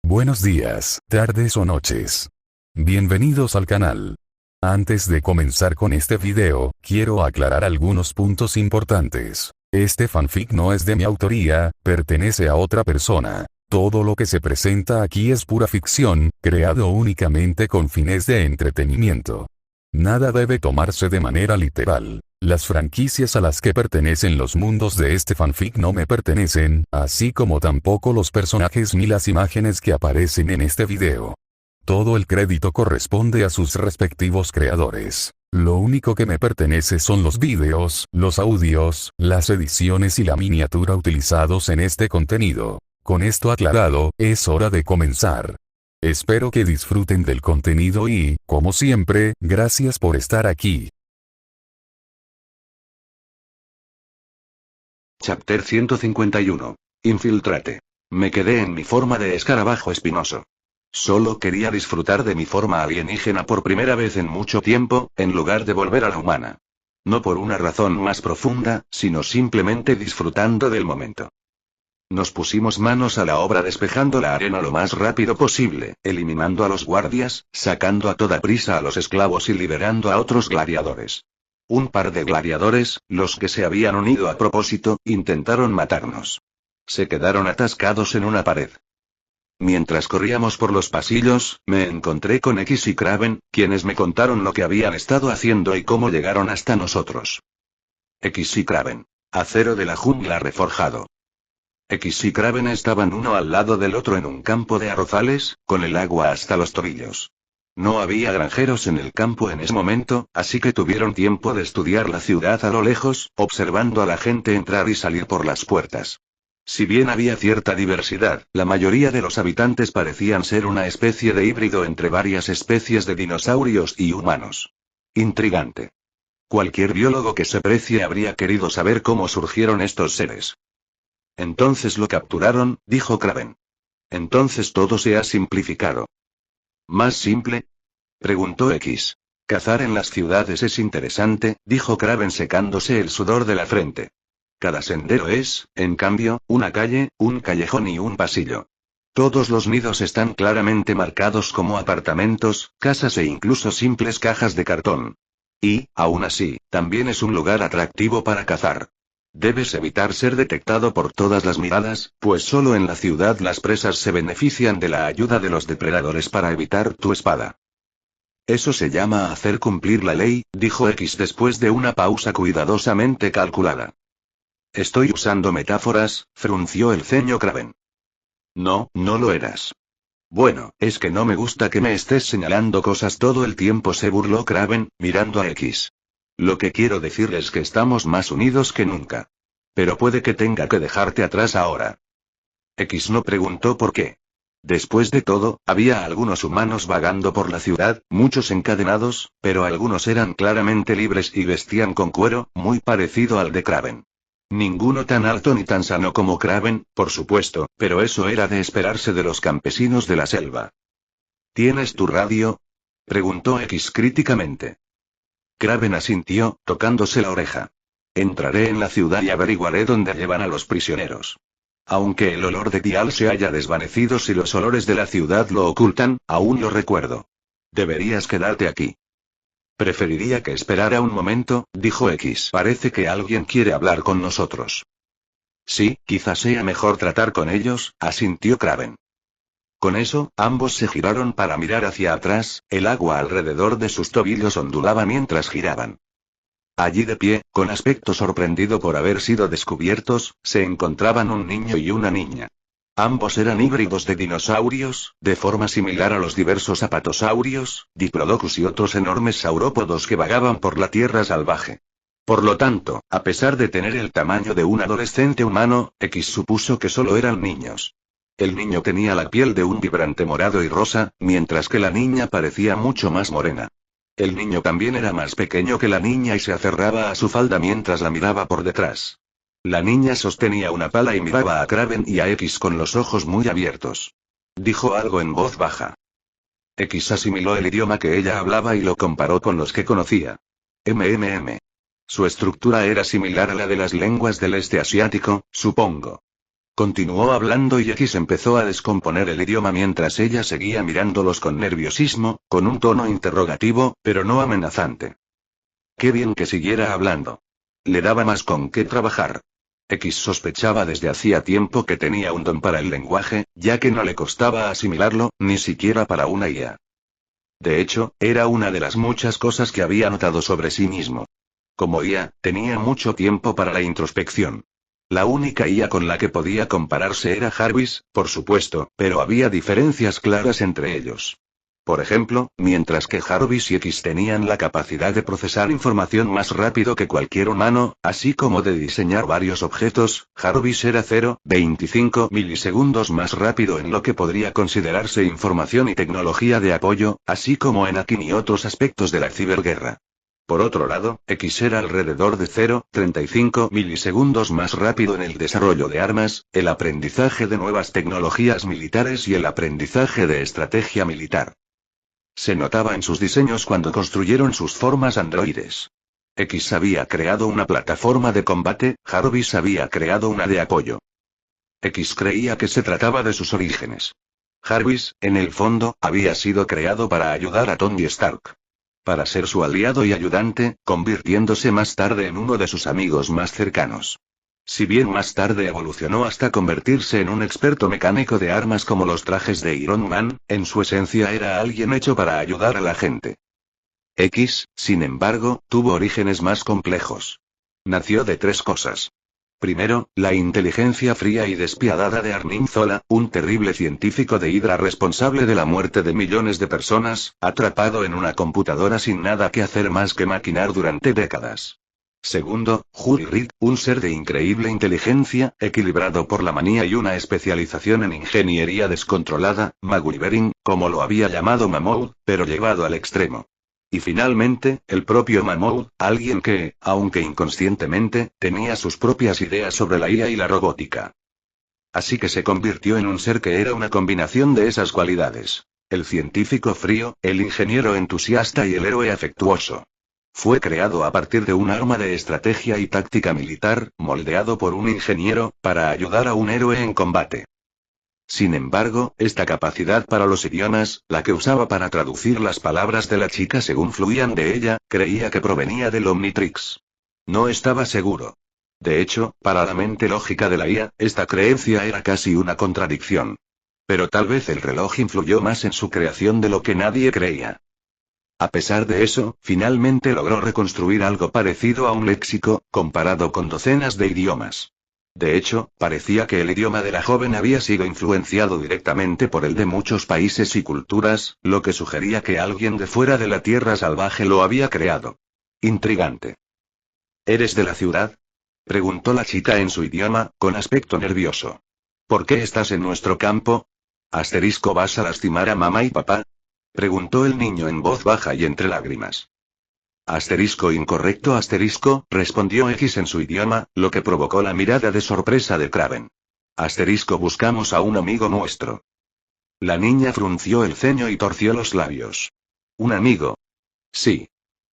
Buenos días, tardes o noches. Bienvenidos al canal. Antes de comenzar con este video, quiero aclarar algunos puntos importantes. Este fanfic no es de mi autoría, pertenece a otra persona. Todo lo que se presenta aquí es pura ficción, creado únicamente con fines de entretenimiento. Nada debe tomarse de manera literal. Las franquicias a las que pertenecen los mundos de este fanfic no me pertenecen, así como tampoco los personajes ni las imágenes que aparecen en este video. Todo el crédito corresponde a sus respectivos creadores. Lo único que me pertenece son los vídeos, los audios, las ediciones y la miniatura utilizados en este contenido. Con esto aclarado, es hora de comenzar. Espero que disfruten del contenido y, como siempre, gracias por estar aquí. Chapter 151. Infiltrate. Me quedé en mi forma de escarabajo espinoso. Solo quería disfrutar de mi forma alienígena por primera vez en mucho tiempo, en lugar de volver a la humana. No por una razón más profunda, sino simplemente disfrutando del momento. Nos pusimos manos a la obra despejando la arena lo más rápido posible, eliminando a los guardias, sacando a toda prisa a los esclavos y liberando a otros gladiadores. Un par de gladiadores, los que se habían unido a propósito, intentaron matarnos. Se quedaron atascados en una pared. Mientras corríamos por los pasillos, me encontré con X y Kraven, quienes me contaron lo que habían estado haciendo y cómo llegaron hasta nosotros. X y Kraven. Acero de la jungla reforjado. X y Kraven estaban uno al lado del otro en un campo de arrozales, con el agua hasta los tobillos. No había granjeros en el campo en ese momento, así que tuvieron tiempo de estudiar la ciudad a lo lejos, observando a la gente entrar y salir por las puertas. Si bien había cierta diversidad, la mayoría de los habitantes parecían ser una especie de híbrido entre varias especies de dinosaurios y humanos. Intrigante. Cualquier biólogo que se precie habría querido saber cómo surgieron estos seres. Entonces lo capturaron, dijo Kraven. Entonces todo se ha simplificado. ¿Más simple? Preguntó X. Cazar en las ciudades es interesante, dijo Kraven secándose el sudor de la frente. Cada sendero es, en cambio, una calle, un callejón y un pasillo. Todos los nidos están claramente marcados como apartamentos, casas e incluso simples cajas de cartón. Y, aún así, también es un lugar atractivo para cazar. Debes evitar ser detectado por todas las miradas, pues solo en la ciudad las presas se benefician de la ayuda de los depredadores para evitar tu espada. Eso se llama hacer cumplir la ley, dijo X después de una pausa cuidadosamente calculada. Estoy usando metáforas, frunció el ceño Kraven. No, no lo eras. Bueno, es que no me gusta que me estés señalando cosas todo el tiempo, se burló Kraven, mirando a X. Lo que quiero decir es que estamos más unidos que nunca. Pero puede que tenga que dejarte atrás ahora. X no preguntó por qué. Después de todo, había algunos humanos vagando por la ciudad, muchos encadenados, pero algunos eran claramente libres y vestían con cuero, muy parecido al de Kraven. Ninguno tan alto ni tan sano como Kraven, por supuesto, pero eso era de esperarse de los campesinos de la selva. ¿Tienes tu radio? Preguntó X críticamente. Kraven asintió, tocándose la oreja. Entraré en la ciudad y averiguaré dónde llevan a los prisioneros. Aunque el olor de Tial se haya desvanecido, si los olores de la ciudad lo ocultan, aún lo recuerdo. Deberías quedarte aquí. Preferiría que esperara un momento, dijo X. Parece que alguien quiere hablar con nosotros. Sí, quizás sea mejor tratar con ellos, asintió Kraven. Con eso, ambos se giraron para mirar hacia atrás, el agua alrededor de sus tobillos ondulaba mientras giraban. Allí de pie, con aspecto sorprendido por haber sido descubiertos, se encontraban un niño y una niña. Ambos eran híbridos de dinosaurios, de forma similar a los diversos apatosaurios, diplodocus y otros enormes saurópodos que vagaban por la tierra salvaje. Por lo tanto, a pesar de tener el tamaño de un adolescente humano, X supuso que solo eran niños. El niño tenía la piel de un vibrante morado y rosa, mientras que la niña parecía mucho más morena. El niño también era más pequeño que la niña y se aferraba a su falda mientras la miraba por detrás. La niña sostenía una pala y miraba a Kraven y a X con los ojos muy abiertos. Dijo algo en voz baja. X asimiló el idioma que ella hablaba y lo comparó con los que conocía. MMM. Su estructura era similar a la de las lenguas del este asiático, supongo. Continuó hablando y X empezó a descomponer el idioma mientras ella seguía mirándolos con nerviosismo, con un tono interrogativo, pero no amenazante. Qué bien que siguiera hablando. Le daba más con qué trabajar. X sospechaba desde hacía tiempo que tenía un don para el lenguaje, ya que no le costaba asimilarlo, ni siquiera para una IA. De hecho, era una de las muchas cosas que había notado sobre sí mismo. Como IA, tenía mucho tiempo para la introspección. La única IA con la que podía compararse era Jarvis, por supuesto, pero había diferencias claras entre ellos. Por ejemplo, mientras que Jarvis y X tenían la capacidad de procesar información más rápido que cualquier humano, así como de diseñar varios objetos, Jarvis era 0,25 milisegundos más rápido en lo que podría considerarse información y tecnología de apoyo, así como en Akin y otros aspectos de la ciberguerra. Por otro lado, X era alrededor de 0,35 milisegundos más rápido en el desarrollo de armas, el aprendizaje de nuevas tecnologías militares y el aprendizaje de estrategia militar. Se notaba en sus diseños cuando construyeron sus formas androides. X había creado una plataforma de combate, Jarvis había creado una de apoyo. X creía que se trataba de sus orígenes. Jarvis, en el fondo, había sido creado para ayudar a Tony Stark. Para ser su aliado y ayudante, convirtiéndose más tarde en uno de sus amigos más cercanos. Si bien más tarde evolucionó hasta convertirse en un experto mecánico de armas como los trajes de Iron Man, en su esencia era alguien hecho para ayudar a la gente. X, sin embargo, tuvo orígenes más complejos. Nació de tres cosas. Primero, la inteligencia fría y despiadada de Arnim Zola, un terrible científico de Hydra responsable de la muerte de millones de personas, atrapado en una computadora sin nada que hacer más que maquinar durante décadas. Segundo, Juri Reed, un ser de increíble inteligencia, equilibrado por la manía y una especialización en ingeniería descontrolada, MacGyvering, como lo había llamado Mammoth, pero llevado al extremo. Y finalmente, el propio Mammoth, alguien que, aunque inconscientemente, tenía sus propias ideas sobre la IA y la robótica. Así que se convirtió en un ser que era una combinación de esas cualidades. El científico frío, el ingeniero entusiasta y el héroe afectuoso. Fue creado a partir de un arma de estrategia y táctica militar, moldeado por un ingeniero, para ayudar a un héroe en combate. Sin embargo, esta capacidad para los idiomas, la que usaba para traducir las palabras de la chica según fluían de ella, creía que provenía del Omnitrix. No estaba seguro. De hecho, para la mente lógica de la IA, esta creencia era casi una contradicción. Pero tal vez el reloj influyó más en su creación de lo que nadie creía. A pesar de eso, finalmente logró reconstruir algo parecido a un léxico, comparado con docenas de idiomas. De hecho, parecía que el idioma de la joven había sido influenciado directamente por el de muchos países y culturas, lo que sugería que alguien de fuera de la tierra salvaje lo había creado. Intrigante. ¿Eres de la ciudad?, preguntó la chica en su idioma, con aspecto nervioso. ¿Por qué estás en nuestro campo? ¿Vas a lastimar a mamá y papá?, preguntó el niño en voz baja y entre lágrimas. Incorrecto respondió X en su idioma, lo que provocó la mirada de sorpresa de Kraven. Buscamos a un amigo nuestro. La niña frunció el ceño y torció los labios. ¿Un amigo? Sí.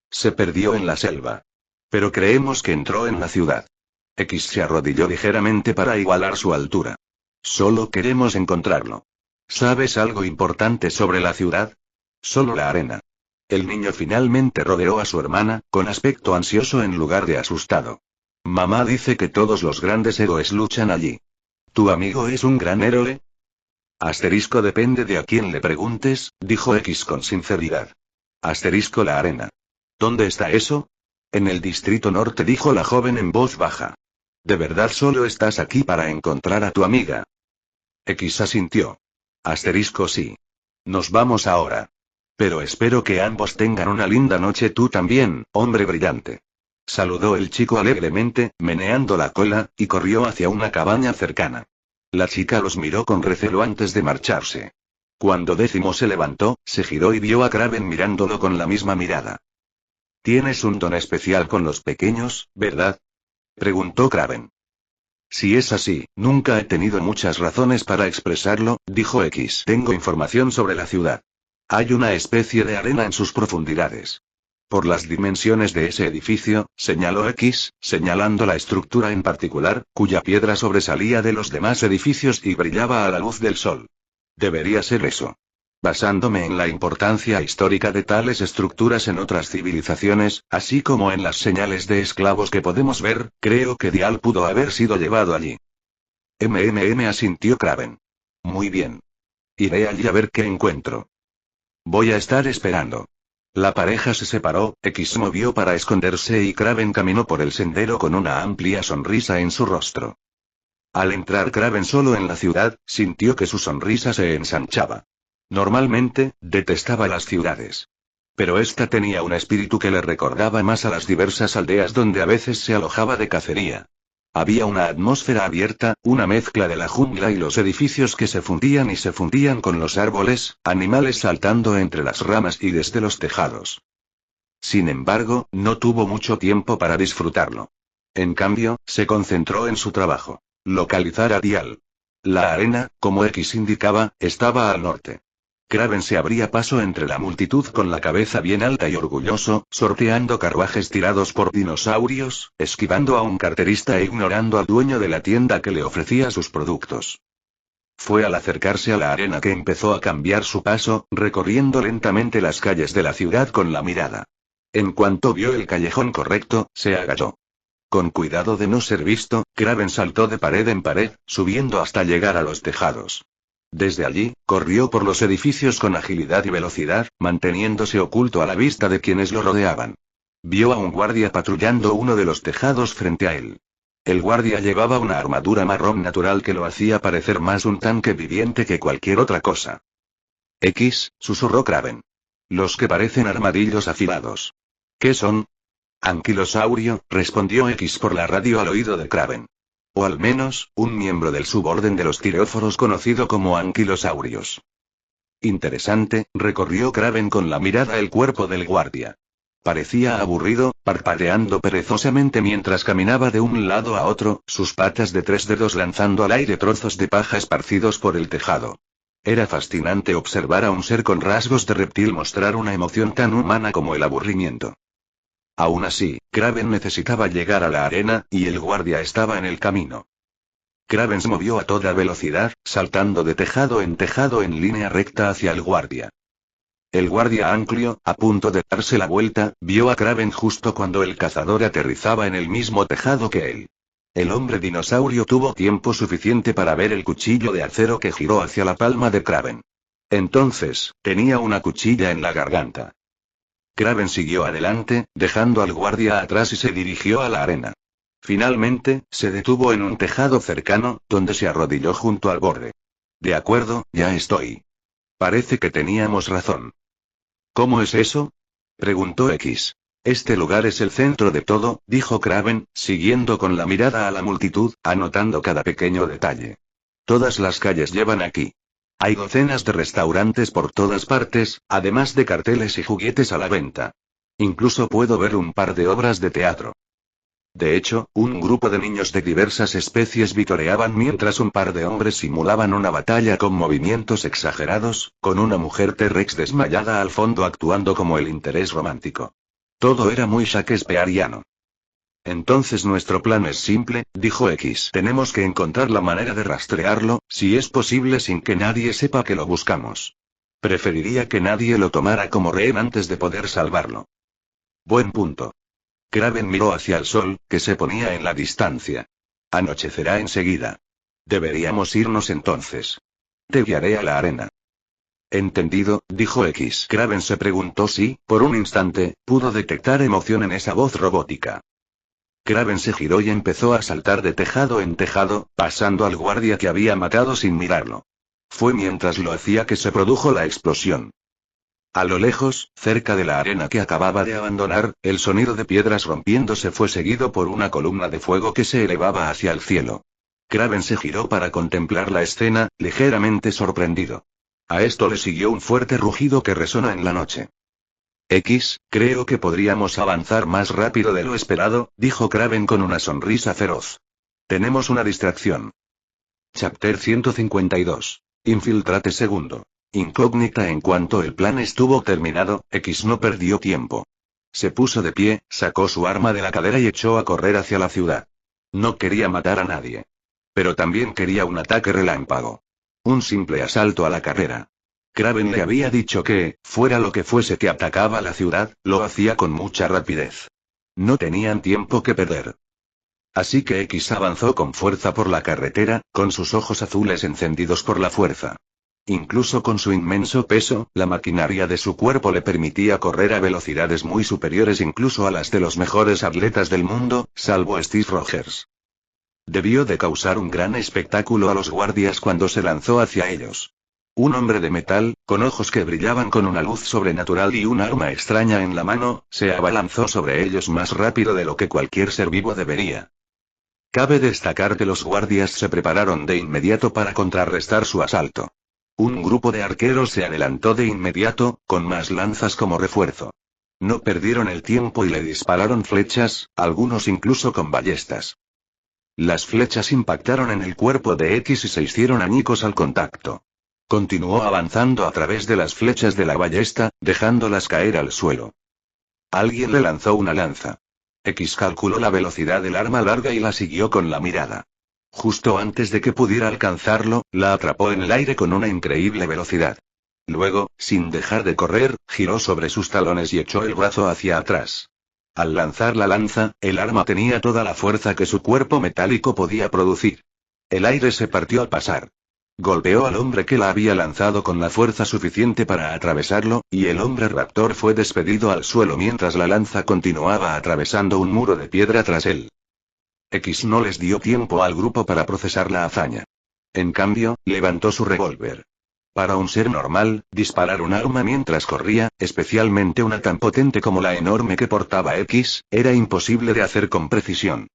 Se perdió en la selva. Pero creemos que entró en la ciudad. X se arrodilló ligeramente para igualar su altura. Solo queremos encontrarlo. ¿Sabes algo importante sobre la ciudad? Solo la arena. El niño finalmente rodeó a su hermana, con aspecto ansioso en lugar de asustado. Mamá dice que todos los grandes héroes luchan allí. ¿Tu amigo es un gran héroe? Depende de a quién le preguntes, dijo X con sinceridad. La arena. ¿Dónde está eso? En el distrito norte, dijo la joven en voz baja. ¿De verdad solo estás aquí para encontrar a tu amiga? X asintió. Sí. Nos vamos ahora. Pero espero que ambos tengan una linda noche, tú también, hombre brillante. Saludó el chico alegremente, meneando la cola, y corrió hacia una cabaña cercana. La chica los miró con recelo antes de marcharse. Cuando Décimo se levantó, se giró y vio a Kraven mirándolo con la misma mirada. ¿Tienes un don especial con los pequeños, verdad?, preguntó Kraven. Si es así, nunca he tenido muchas razones para expresarlo, dijo X. Tengo información sobre la ciudad. Hay una especie de arena en sus profundidades. Por las dimensiones de ese edificio, señaló X, señalando la estructura en particular, cuya piedra sobresalía de los demás edificios y brillaba a la luz del sol. Debería ser eso. Basándome en la importancia histórica de tales estructuras en otras civilizaciones, así como en las señales de esclavos que podemos ver, creo que Dial pudo haber sido llevado allí. Asintió Kraven. Muy bien. Iré allí a ver qué encuentro. Voy a estar esperando. La pareja se separó, X se movió para esconderse y Kraven caminó por el sendero con una amplia sonrisa en su rostro. Al entrar Kraven solo en la ciudad, sintió que su sonrisa se ensanchaba. Normalmente, detestaba las ciudades. Pero esta tenía un espíritu que le recordaba más a las diversas aldeas donde a veces se alojaba de cacería. Había una atmósfera abierta, una mezcla de la jungla y los edificios que se fundían y se fundían con los árboles, animales saltando entre las ramas y desde los tejados. Sin embargo, no tuvo mucho tiempo para disfrutarlo. En cambio, se concentró en su trabajo. Localizar a Dial. La arena, como X indicaba, estaba al norte. Kraven se abría paso entre la multitud con la cabeza bien alta y orgulloso, sorteando carruajes tirados por dinosaurios, esquivando a un carterista e ignorando al dueño de la tienda que le ofrecía sus productos. Fue al acercarse a la arena que empezó a cambiar su paso, recorriendo lentamente las calles de la ciudad con la mirada. En cuanto vio el callejón correcto, se agachó. Con cuidado de no ser visto, Kraven saltó de pared en pared, subiendo hasta llegar a los tejados. Desde allí, corrió por los edificios con agilidad y velocidad, manteniéndose oculto a la vista de quienes lo rodeaban. Vio a un guardia patrullando uno de los tejados frente a él. El guardia llevaba una armadura marrón natural que lo hacía parecer más un tanque viviente que cualquier otra cosa. X, susurró Kraven. Los que parecen armadillos afilados. ¿Qué son? Anquilosaurio, respondió X por la radio al oído de Kraven. O al menos, un miembro del suborden de los tireóforos conocido como anquilosaurios. Interesante, recorrió Kraven con la mirada el cuerpo del guardia. Parecía aburrido, parpadeando perezosamente mientras caminaba de un lado a otro, sus patas de 3 dedos lanzando al aire trozos de paja esparcidos por el tejado. Era fascinante observar a un ser con rasgos de reptil mostrar una emoción tan humana como el aburrimiento. Aún así, Kraven necesitaba llegar a la arena, y el guardia estaba en el camino. Kraven se movió a toda velocidad, saltando de tejado en línea recta hacia el guardia. El guardia Anklio, a punto de darse la vuelta, vio a Kraven justo cuando el cazador aterrizaba en el mismo tejado que él. El hombre dinosaurio tuvo tiempo suficiente para ver el cuchillo de acero que giró hacia la palma de Kraven. Entonces, tenía una cuchilla en la garganta. Kraven siguió adelante, dejando al guardia atrás y se dirigió a la arena. Finalmente, se detuvo en un tejado cercano, donde se arrodilló junto al borde. De acuerdo, ya estoy. Parece que teníamos razón. ¿Cómo es eso? Preguntó X. Este lugar es el centro de todo, dijo Kraven, siguiendo con la mirada a la multitud, anotando cada pequeño detalle. Todas las calles llevan aquí. Hay docenas de restaurantes por todas partes, además de carteles y juguetes a la venta. Incluso puedo ver un par de obras de teatro. De hecho, un grupo de niños de diversas especies vitoreaban mientras un par de hombres simulaban una batalla con movimientos exagerados, con una mujer T-Rex desmayada al fondo actuando como el interés romántico. Todo era muy shakespeariano. Entonces nuestro plan es simple, dijo X. Tenemos que encontrar la manera de rastrearlo, si es posible sin que nadie sepa que lo buscamos. Preferiría que nadie lo tomara como rehén antes de poder salvarlo. Buen punto. Kraven miró hacia el sol, que se ponía en la distancia. Anochecerá enseguida. Deberíamos irnos entonces. Te guiaré a la arena. Entendido, dijo X. Kraven se preguntó si, por un instante, pudo detectar emoción en esa voz robótica. Kraven se giró y empezó a saltar de tejado en tejado, pasando al guardia que había matado sin mirarlo. Fue mientras lo hacía que se produjo la explosión. A lo lejos, cerca de la arena que acababa de abandonar, el sonido de piedras rompiéndose fue seguido por una columna de fuego que se elevaba hacia el cielo. Kraven se giró para contemplar la escena, ligeramente sorprendido. A esto le siguió un fuerte rugido que resonó en la noche. X, creo que podríamos avanzar más rápido de lo esperado, dijo Kraven con una sonrisa feroz. Tenemos una distracción. Chapter 152. Infiltrate segundo. Incógnita. En cuanto el plan estuvo terminado, X no perdió tiempo. Se puso de pie, sacó su arma de la cadera y echó a correr hacia la ciudad. No quería matar a nadie. Pero también quería un ataque relámpago. Un simple asalto a la carrera. Kraven le había dicho que, fuera lo que fuese que atacaba la ciudad, lo hacía con mucha rapidez. No tenían tiempo que perder. Así que X avanzó con fuerza por la carretera, con sus ojos azules encendidos por la fuerza. Incluso con su inmenso peso, la maquinaria de su cuerpo le permitía correr a velocidades muy superiores incluso a las de los mejores atletas del mundo, salvo Steve Rogers. Debió de causar un gran espectáculo a los guardias cuando se lanzó hacia ellos. Un hombre de metal, con ojos que brillaban con una luz sobrenatural y un arma extraña en la mano, se abalanzó sobre ellos más rápido de lo que cualquier ser vivo debería. Cabe destacar que los guardias se prepararon de inmediato para contrarrestar su asalto. Un grupo de arqueros se adelantó de inmediato, con más lanzas como refuerzo. No perdieron el tiempo y le dispararon flechas, algunos incluso con ballestas. Las flechas impactaron en el cuerpo de X y se hicieron añicos al contacto. Continuó avanzando a través de las flechas de la ballesta, dejándolas caer al suelo. Alguien le lanzó una lanza. X calculó la velocidad del arma larga y la siguió con la mirada. Justo antes de que pudiera alcanzarlo, la atrapó en el aire con una increíble velocidad. Luego, sin dejar de correr, giró sobre sus talones y echó el brazo hacia atrás. Al lanzar la lanza, el arma tenía toda la fuerza que su cuerpo metálico podía producir. El aire se partió al pasar. Golpeó al hombre que la había lanzado con la fuerza suficiente para atravesarlo, y el hombre raptor fue despedido al suelo mientras la lanza continuaba atravesando un muro de piedra tras él. X no les dio tiempo al grupo para procesar la hazaña. En cambio, levantó su revólver. Para un ser normal, disparar un arma mientras corría, especialmente una tan potente como la enorme que portaba X, era imposible de hacer con precisión.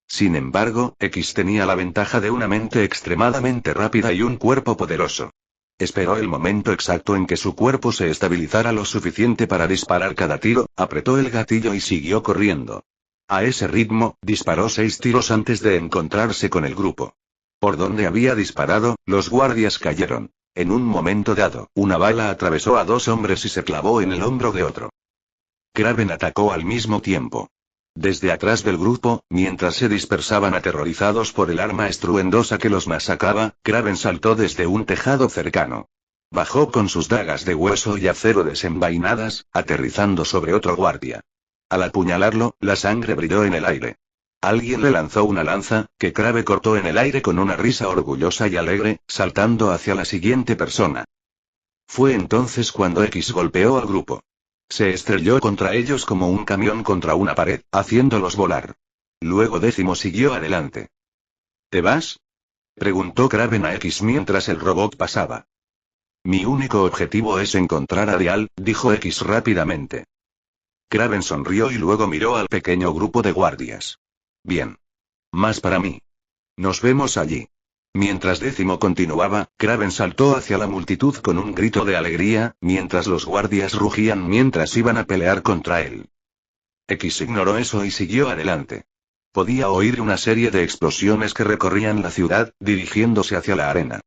Sin embargo, X tenía la ventaja de una mente extremadamente rápida y un cuerpo poderoso. Esperó el momento exacto en que su cuerpo se estabilizara lo suficiente para disparar cada tiro, apretó el gatillo y siguió corriendo. A ese ritmo, disparó 6 tiros antes de encontrarse con el grupo. Por donde había disparado, los guardias cayeron. En un momento dado, una bala atravesó a 2 hombres y se clavó en el hombro de otro. Kraven atacó al mismo tiempo. Desde atrás del grupo, mientras se dispersaban aterrorizados por el arma estruendosa que los masacraba, Kraven saltó desde un tejado cercano. Bajó con sus dagas de hueso y acero desenvainadas, aterrizando sobre otro guardia. Al apuñalarlo, la sangre brilló en el aire. Alguien le lanzó una lanza, que Kraven cortó en el aire con una risa orgullosa y alegre, saltando hacia la siguiente persona. Fue entonces cuando X golpeó al grupo. Se estrelló contra ellos como un camión contra una pared, haciéndolos volar. Luego Décimo siguió adelante. ¿Te vas?, preguntó Kraven a X mientras el robot pasaba. Mi único objetivo es encontrar a Dial, dijo X rápidamente. Kraven sonrió y luego miró al pequeño grupo de guardias. Bien. Más para mí. Nos vemos allí. Mientras Décimo continuaba, Kraven saltó hacia la multitud con un grito de alegría, mientras los guardias rugían mientras iban a pelear contra él. X ignoró eso y siguió adelante. Podía oír una serie de explosiones que recorrían la ciudad, dirigiéndose hacia la arena.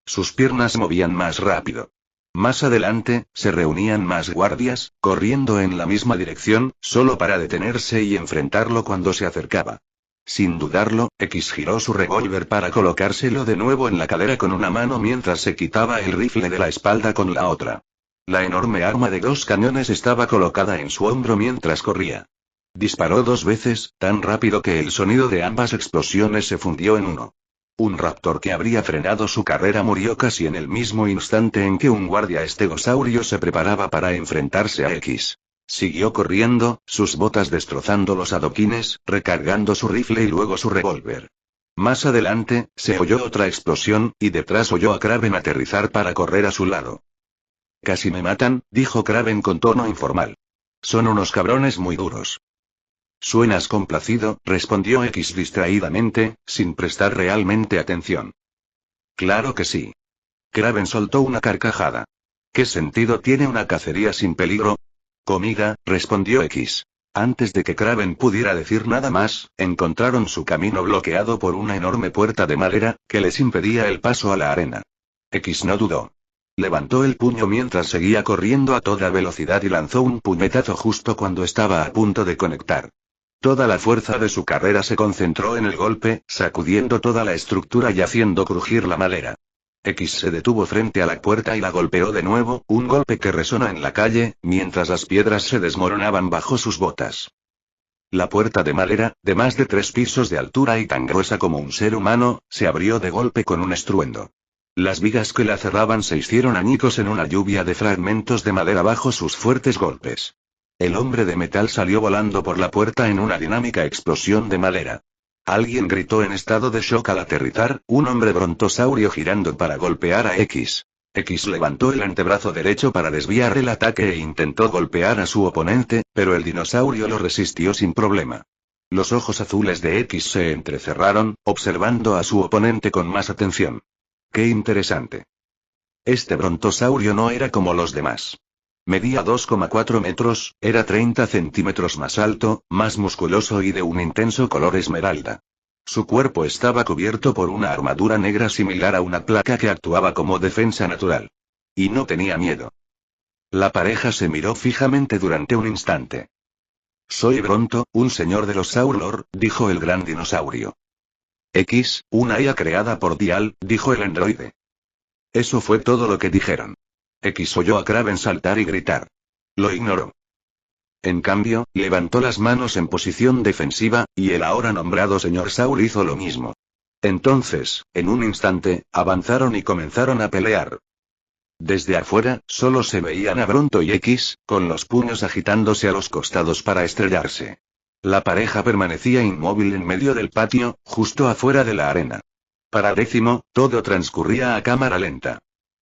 Sus piernas se movían más rápido. Más adelante, se reunían más guardias, corriendo en la misma dirección, solo para detenerse y enfrentarlo cuando se acercaba. Sin dudarlo, X giró su revólver para colocárselo de nuevo en la cadera con una mano mientras se quitaba el rifle de la espalda con la otra. La enorme arma de 2 cañones estaba colocada en su hombro mientras corría. Disparó 2 veces, tan rápido que el sonido de ambas explosiones se fundió en uno. Un raptor que habría frenado su carrera murió casi en el mismo instante en que un guardia estegosaurio se preparaba para enfrentarse a X. Siguió corriendo, sus botas destrozando los adoquines, recargando su rifle y luego su revólver. Más adelante, se oyó otra explosión, y detrás oyó a Kraven aterrizar para correr a su lado. Casi me matan, dijo Kraven con tono informal. Son unos cabrones muy duros. Suenas complacido, respondió X distraídamente, sin prestar realmente atención. Claro que sí. Kraven soltó una carcajada. ¿Qué sentido tiene una cacería sin peligro? Comida, respondió X. Antes de que Kraven pudiera decir nada más, encontraron su camino bloqueado por una enorme puerta de madera, que les impedía el paso a la arena. X no dudó. Levantó el puño mientras seguía corriendo a toda velocidad y lanzó un puñetazo justo cuando estaba a punto de conectar. Toda la fuerza de su carrera se concentró en el golpe, sacudiendo toda la estructura y haciendo crujir la madera. X se detuvo frente a la puerta y la golpeó de nuevo, un golpe que resonó en la calle, mientras las piedras se desmoronaban bajo sus botas. La puerta de madera, de más de 3 pisos de altura y tan gruesa como un ser humano, se abrió de golpe con un estruendo. Las vigas que la cerraban se hicieron añicos en una lluvia de fragmentos de madera bajo sus fuertes golpes. El hombre de metal salió volando por la puerta en una dinámica explosión de madera. Alguien gritó en estado de shock al aterrizar, un hombre brontosaurio girando para golpear a X. X levantó el antebrazo derecho para desviar el ataque e intentó golpear a su oponente, pero el dinosaurio lo resistió sin problema. Los ojos azules de X se entrecerraron, observando a su oponente con más atención. ¡Qué interesante! Este brontosaurio no era como los demás. Medía 2,4 metros, era 30 centímetros más alto, más musculoso y de un intenso color esmeralda. Su cuerpo estaba cubierto por una armadura negra similar a una placa que actuaba como defensa natural. Y no tenía miedo. La pareja se miró fijamente durante un instante. Soy Bronto, un señor de los Saurlor, dijo el gran dinosaurio. X, una IA creada por Dial, dijo el androide. Eso fue todo lo que dijeron. X oyó a Kraven saltar y gritar. Lo ignoró. En cambio, levantó las manos en posición defensiva, y el ahora nombrado señor Saur hizo lo mismo. Entonces, en un instante, avanzaron y comenzaron a pelear. Desde afuera, solo se veían a Bronto y X, con los puños agitándose a los costados para estrellarse. La pareja permanecía inmóvil en medio del patio, justo afuera de la arena. Para Décimo, todo transcurría a cámara lenta.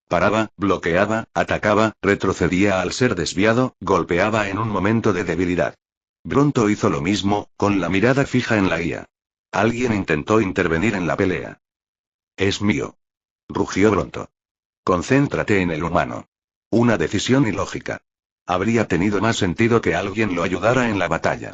Paraba, bloqueaba, atacaba, retrocedía al ser desviado, golpeaba en un momento de debilidad. Bronto hizo lo mismo, con la mirada fija en la IA. Alguien intentó intervenir en la pelea. Es mío. Rugió Bronto. Concéntrate en el humano. Una decisión ilógica. Habría tenido más sentido que alguien lo ayudara en la batalla.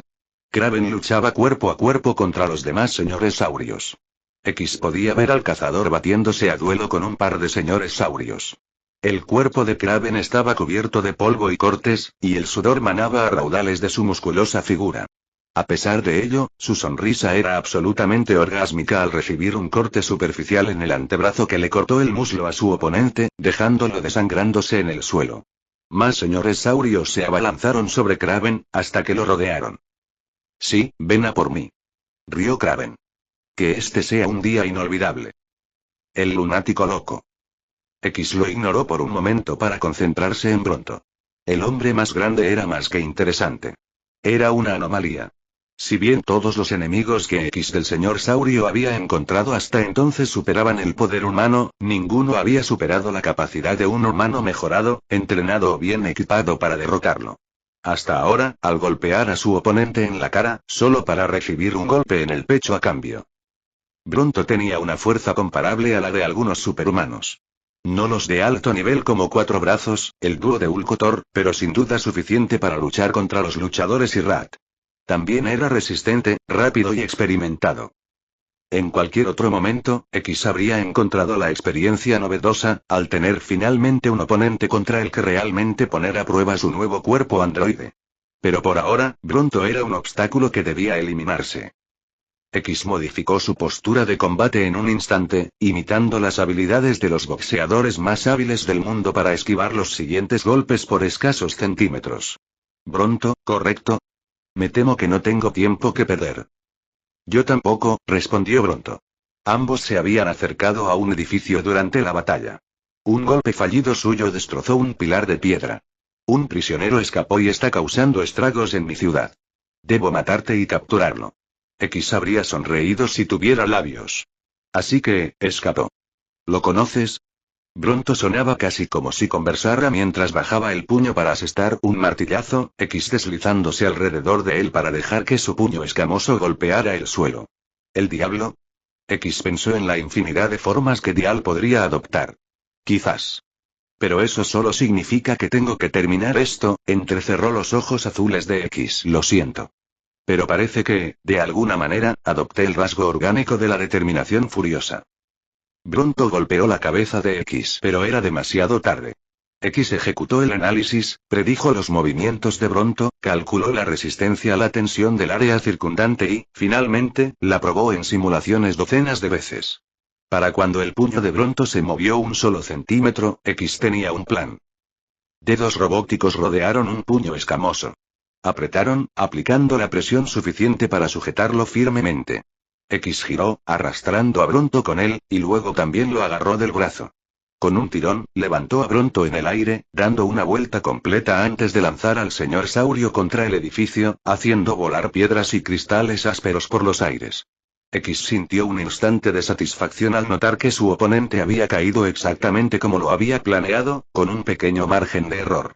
Kraven luchaba cuerpo a cuerpo contra los demás señores saurios. X podía ver al cazador batiéndose a duelo con un par de señores saurios. El cuerpo de Kraven estaba cubierto de polvo y cortes, y el sudor manaba a raudales de su musculosa figura. A pesar de ello, su sonrisa era absolutamente orgásmica al recibir un corte superficial en el antebrazo que le cortó el muslo a su oponente, dejándolo desangrándose en el suelo. Más señores saurios se abalanzaron sobre Kraven, hasta que lo rodearon. Sí, ven a por mí. Rió Kraven. Que este sea un día inolvidable. El lunático loco. X lo ignoró por un momento para concentrarse en Bronto. El hombre más grande era más que interesante. Era una anomalía. Si bien todos los enemigos que X del señor Saurio había encontrado hasta entonces superaban el poder humano, ninguno había superado la capacidad de un humano mejorado, entrenado o bien equipado para derrotarlo. Hasta ahora, al golpear a su oponente en la cara, solo para recibir un golpe en el pecho a cambio. Bronto tenía una fuerza comparable a la de algunos superhumanos. No los de alto nivel como Cuatro Brazos, el dúo de Ulcotor, pero sin duda suficiente para luchar contra los luchadores y Rat. También era resistente, rápido y experimentado. En cualquier otro momento, X habría encontrado la experiencia novedosa, al tener finalmente un oponente contra el que realmente poner a prueba su nuevo cuerpo androide. Pero por ahora, Bronto era un obstáculo que debía eliminarse. X modificó su postura de combate en un instante, imitando las habilidades de los boxeadores más hábiles del mundo para esquivar los siguientes golpes por escasos centímetros. Bronto, ¿correcto? Me temo que no tengo tiempo que perder. Yo tampoco, respondió Bronto. Ambos se habían acercado a un edificio durante la batalla. Un golpe fallido suyo destrozó un pilar de piedra. Un prisionero escapó y está causando estragos en mi ciudad. Debo matarte y capturarlo. X habría sonreído si tuviera labios. Así que, escapó. ¿Lo conoces? Bronto sonaba casi como si conversara mientras bajaba el puño para asestar un martillazo, X deslizándose alrededor de él para dejar que su puño escamoso golpeara el suelo. ¿El diablo? X pensó en la infinidad de formas que Dial podría adoptar. Quizás. Pero eso solo significa que tengo que terminar esto, entrecerró los ojos azules de X. Lo siento. Pero parece que, de alguna manera, adopté el rasgo orgánico de la determinación furiosa. Bronto golpeó la cabeza de X, pero era demasiado tarde. X ejecutó el análisis, predijo los movimientos de Bronto, calculó la resistencia a la tensión del área circundante y, finalmente, la probó en simulaciones docenas de veces. Para cuando el puño de Bronto se movió un solo centímetro, X tenía un plan. Dedos robóticos rodearon un puño escamoso. Apretaron, aplicando la presión suficiente para sujetarlo firmemente. X giró, arrastrando a Bronto con él, y luego también lo agarró del brazo. Con un tirón, levantó a Bronto en el aire, dando una vuelta completa antes de lanzar al señor Saurio contra el edificio, haciendo volar piedras y cristales ásperos por los aires. X sintió un instante de satisfacción al notar que su oponente había caído exactamente como lo había planeado, con un pequeño margen de error.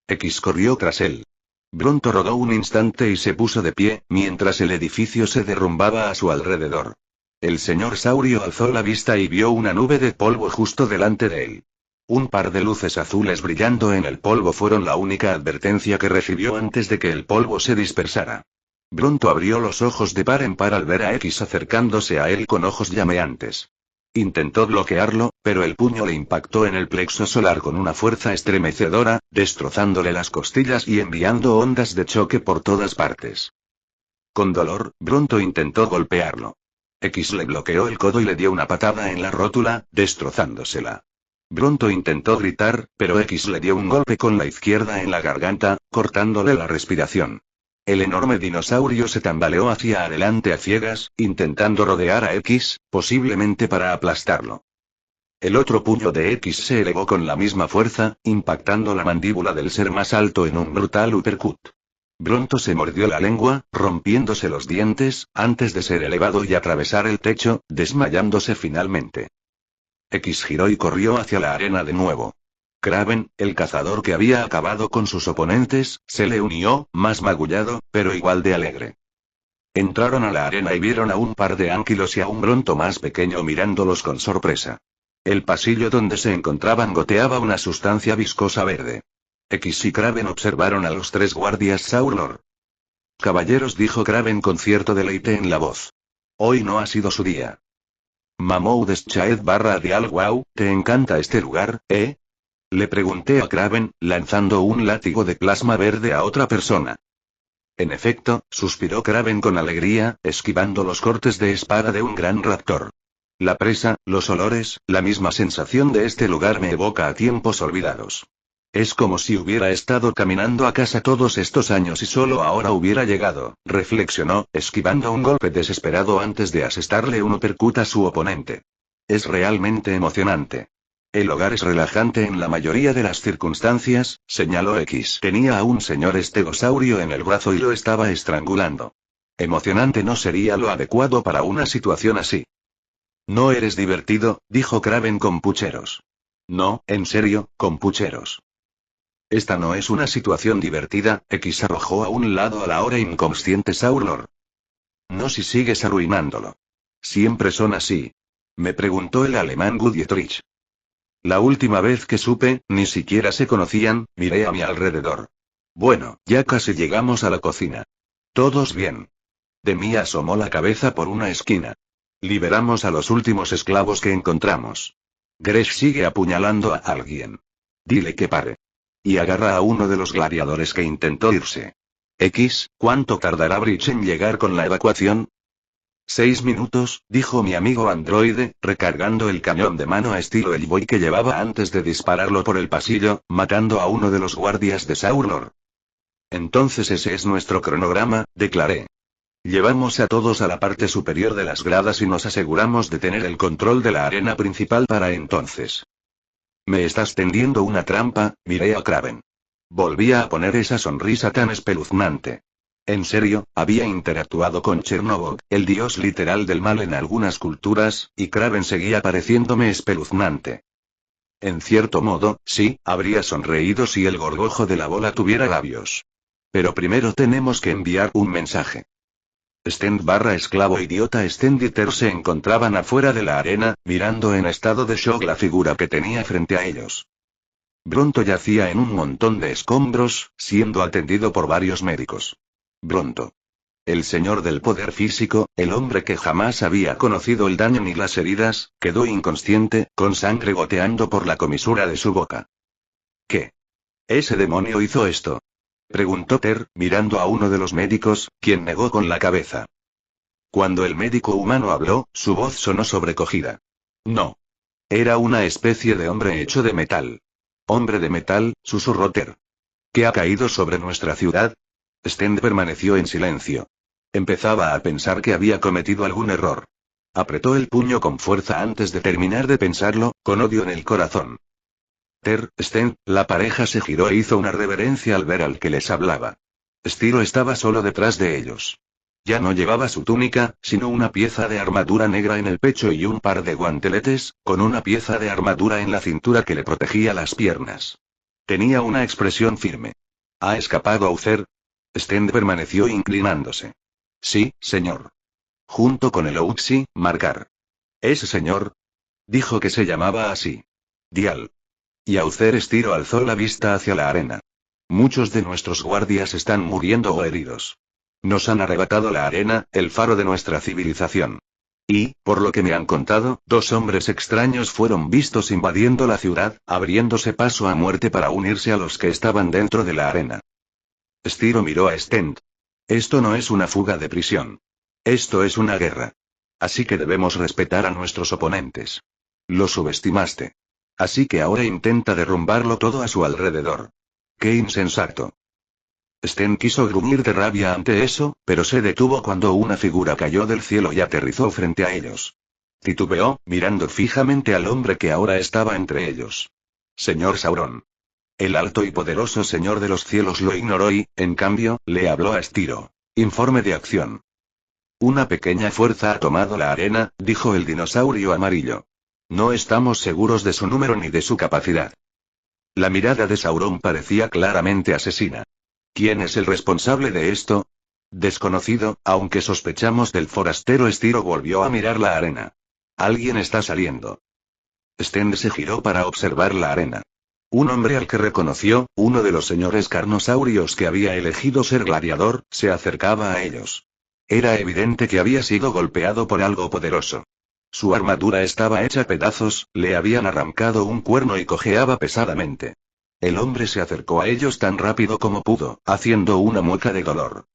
X corrió tras él. Bronto rodó un instante y se puso de pie, mientras el edificio se derrumbaba a su alrededor. El señor Saurio alzó la vista y vio una nube de polvo justo delante de él. Un par de luces azules brillando en el polvo fueron la única advertencia que recibió antes de que el polvo se dispersara. Bronto abrió los ojos de par en par al ver a X acercándose a él con ojos llameantes. Intentó bloquearlo, pero el puño le impactó en el plexo solar con una fuerza estremecedora, destrozándole las costillas y enviando ondas de choque por todas partes. Con dolor, Bronto intentó golpearlo. X le bloqueó el codo y le dio una patada en la rótula, destrozándosela. Bronto intentó gritar, pero X le dio un golpe con la izquierda en la garganta, cortándole la respiración. El enorme dinosaurio se tambaleó hacia adelante a ciegas, intentando rodear a X, posiblemente para aplastarlo. El otro puño de X se elevó con la misma fuerza, impactando la mandíbula del ser más alto en un brutal uppercut. Bronto se mordió la lengua, rompiéndose los dientes, antes de ser elevado y atravesar el techo, desmayándose finalmente. X giró y corrió hacia la arena de nuevo. Kraven, el cazador que había acabado con sus oponentes, se le unió, más magullado, pero igual de alegre. Entraron a la arena y vieron a un par de ánquilos y a un Bronto más pequeño mirándolos con sorpresa. El pasillo donde se encontraban goteaba una sustancia viscosa verde. X y Kraven observaron a los tres guardias Saurlord. Caballeros, dijo Kraven con cierto deleite en la voz. Hoy no ha sido su día. Mamou Deschaed _ wow, ¿te encanta este lugar, eh? Le pregunté a Kraven, lanzando un látigo de plasma verde a otra persona. En efecto, suspiró Kraven con alegría, esquivando los cortes de espada de un gran raptor. La presa, los olores, la misma sensación de este lugar me evoca a tiempos olvidados. Es como si hubiera estado caminando a casa todos estos años y solo ahora hubiera llegado, reflexionó, esquivando un golpe desesperado antes de asestarle un uppercut a su oponente. Es realmente emocionante. El hogar es relajante en la mayoría de las circunstancias, señaló X. Tenía a un señor estegosaurio en el brazo y lo estaba estrangulando. Emocionante no sería lo adecuado para una situación así. No eres divertido, dijo Kraven con pucheros. No, en serio, con pucheros. Esta no es una situación divertida, X arrojó a un lado a la ahora inconsciente Saurlord. No si sigues arruinándolo. Siempre son así. Me preguntó el alemán Gudietrich. La última vez que supe, ni siquiera se conocían, miré a mi alrededor. Bueno, ya casi llegamos a la cocina. ¿Todos bien? Demi asomó la cabeza por una esquina. Liberamos a los últimos esclavos que encontramos. Gresh sigue apuñalando a alguien. Dile que pare. Y agarra a uno de los gladiadores que intentó irse. X, ¿cuánto tardará Bridge en llegar con la evacuación? 6 minutos, dijo mi amigo androide, recargando el cañón de mano a estilo el boy que llevaba antes de dispararlo por el pasillo, matando a uno de los guardias de Saurlord. Entonces ese es nuestro cronograma, declaré. Llevamos a todos a la parte superior de las gradas y nos aseguramos de tener el control de la arena principal para entonces. ¿Me estás tendiendo una trampa? Miré a Kraven. Volvía a poner esa sonrisa tan espeluznante. En serio, había interactuado con Chernobog, el dios literal del mal en algunas culturas, y Kraven seguía pareciéndome espeluznante. En cierto modo, sí, habría sonreído si el gorgojo de la bola tuviera labios. Pero primero tenemos que enviar un mensaje. Stend _ esclavo idiota Stenditer se encontraban afuera de la arena, mirando en estado de shock la figura que tenía frente a ellos. Bronto yacía en un montón de escombros, siendo atendido por varios médicos. Bronto. El señor del poder físico, el hombre que jamás había conocido el daño ni las heridas, quedó inconsciente, con sangre goteando por la comisura de su boca. ¿Qué? ¿Ese demonio hizo esto? Preguntó Ter, mirando a uno de los médicos, quien negó con la cabeza. Cuando el médico humano habló, su voz sonó sobrecogida. No. Era una especie de hombre hecho de metal. Hombre de metal, susurró Ter. ¿Qué ha caído sobre nuestra ciudad? Stend permaneció en silencio. Empezaba a pensar que había cometido algún error. Apretó el puño con fuerza antes de terminar de pensarlo, con odio en el corazón. Stend, la pareja se giró e hizo una reverencia al ver al que les hablaba. Stiro estaba solo detrás de ellos. Ya no llevaba su túnica, sino una pieza de armadura negra en el pecho y un par de guanteletes, con una pieza de armadura en la cintura que le protegía las piernas. Tenía una expresión firme. ¿Ha escapado Aucer? Stend permaneció inclinándose. Sí, señor. Junto con el Ouxi, Marcar. ¿Ese señor? Dijo que se llamaba así. Dial. Y Aucer Stiro alzó la vista hacia la arena. Muchos de nuestros guardias están muriendo o heridos. Nos han arrebatado la arena, el faro de nuestra civilización. Y, por lo que me han contado, 2 hombres extraños fueron vistos invadiendo la ciudad, abriéndose paso a muerte para unirse a los que estaban dentro de la arena. Stiro miró a Stend. Esto no es una fuga de prisión. Esto es una guerra. Así que debemos respetar a nuestros oponentes. Lo subestimaste. Así que ahora intenta derrumbarlo todo a su alrededor. ¡Qué insensato! Stend quiso gruñir de rabia ante eso, pero se detuvo cuando una figura cayó del cielo y aterrizó frente a ellos. Titubeó, mirando fijamente al hombre que ahora estaba entre ellos. Señor Sauron. El alto y poderoso señor de los cielos lo ignoró y, en cambio, le habló a Stiro. Informe de acción. Una pequeña fuerza ha tomado la arena, dijo el dinosaurio amarillo. No estamos seguros de su número ni de su capacidad. La mirada de Sauron parecía claramente asesina. ¿Quién es el responsable de esto? Desconocido, aunque sospechamos del forastero. Stiro volvió a mirar la arena. Alguien está saliendo. Stend se giró para observar la arena. Un hombre al que reconoció, uno de los señores carnosaurios que había elegido ser gladiador, se acercaba a ellos. Era evidente que había sido golpeado por algo poderoso. Su armadura estaba hecha pedazos, le habían arrancado un cuerno y cojeaba pesadamente. El hombre se acercó a ellos tan rápido como pudo, haciendo una mueca de dolor.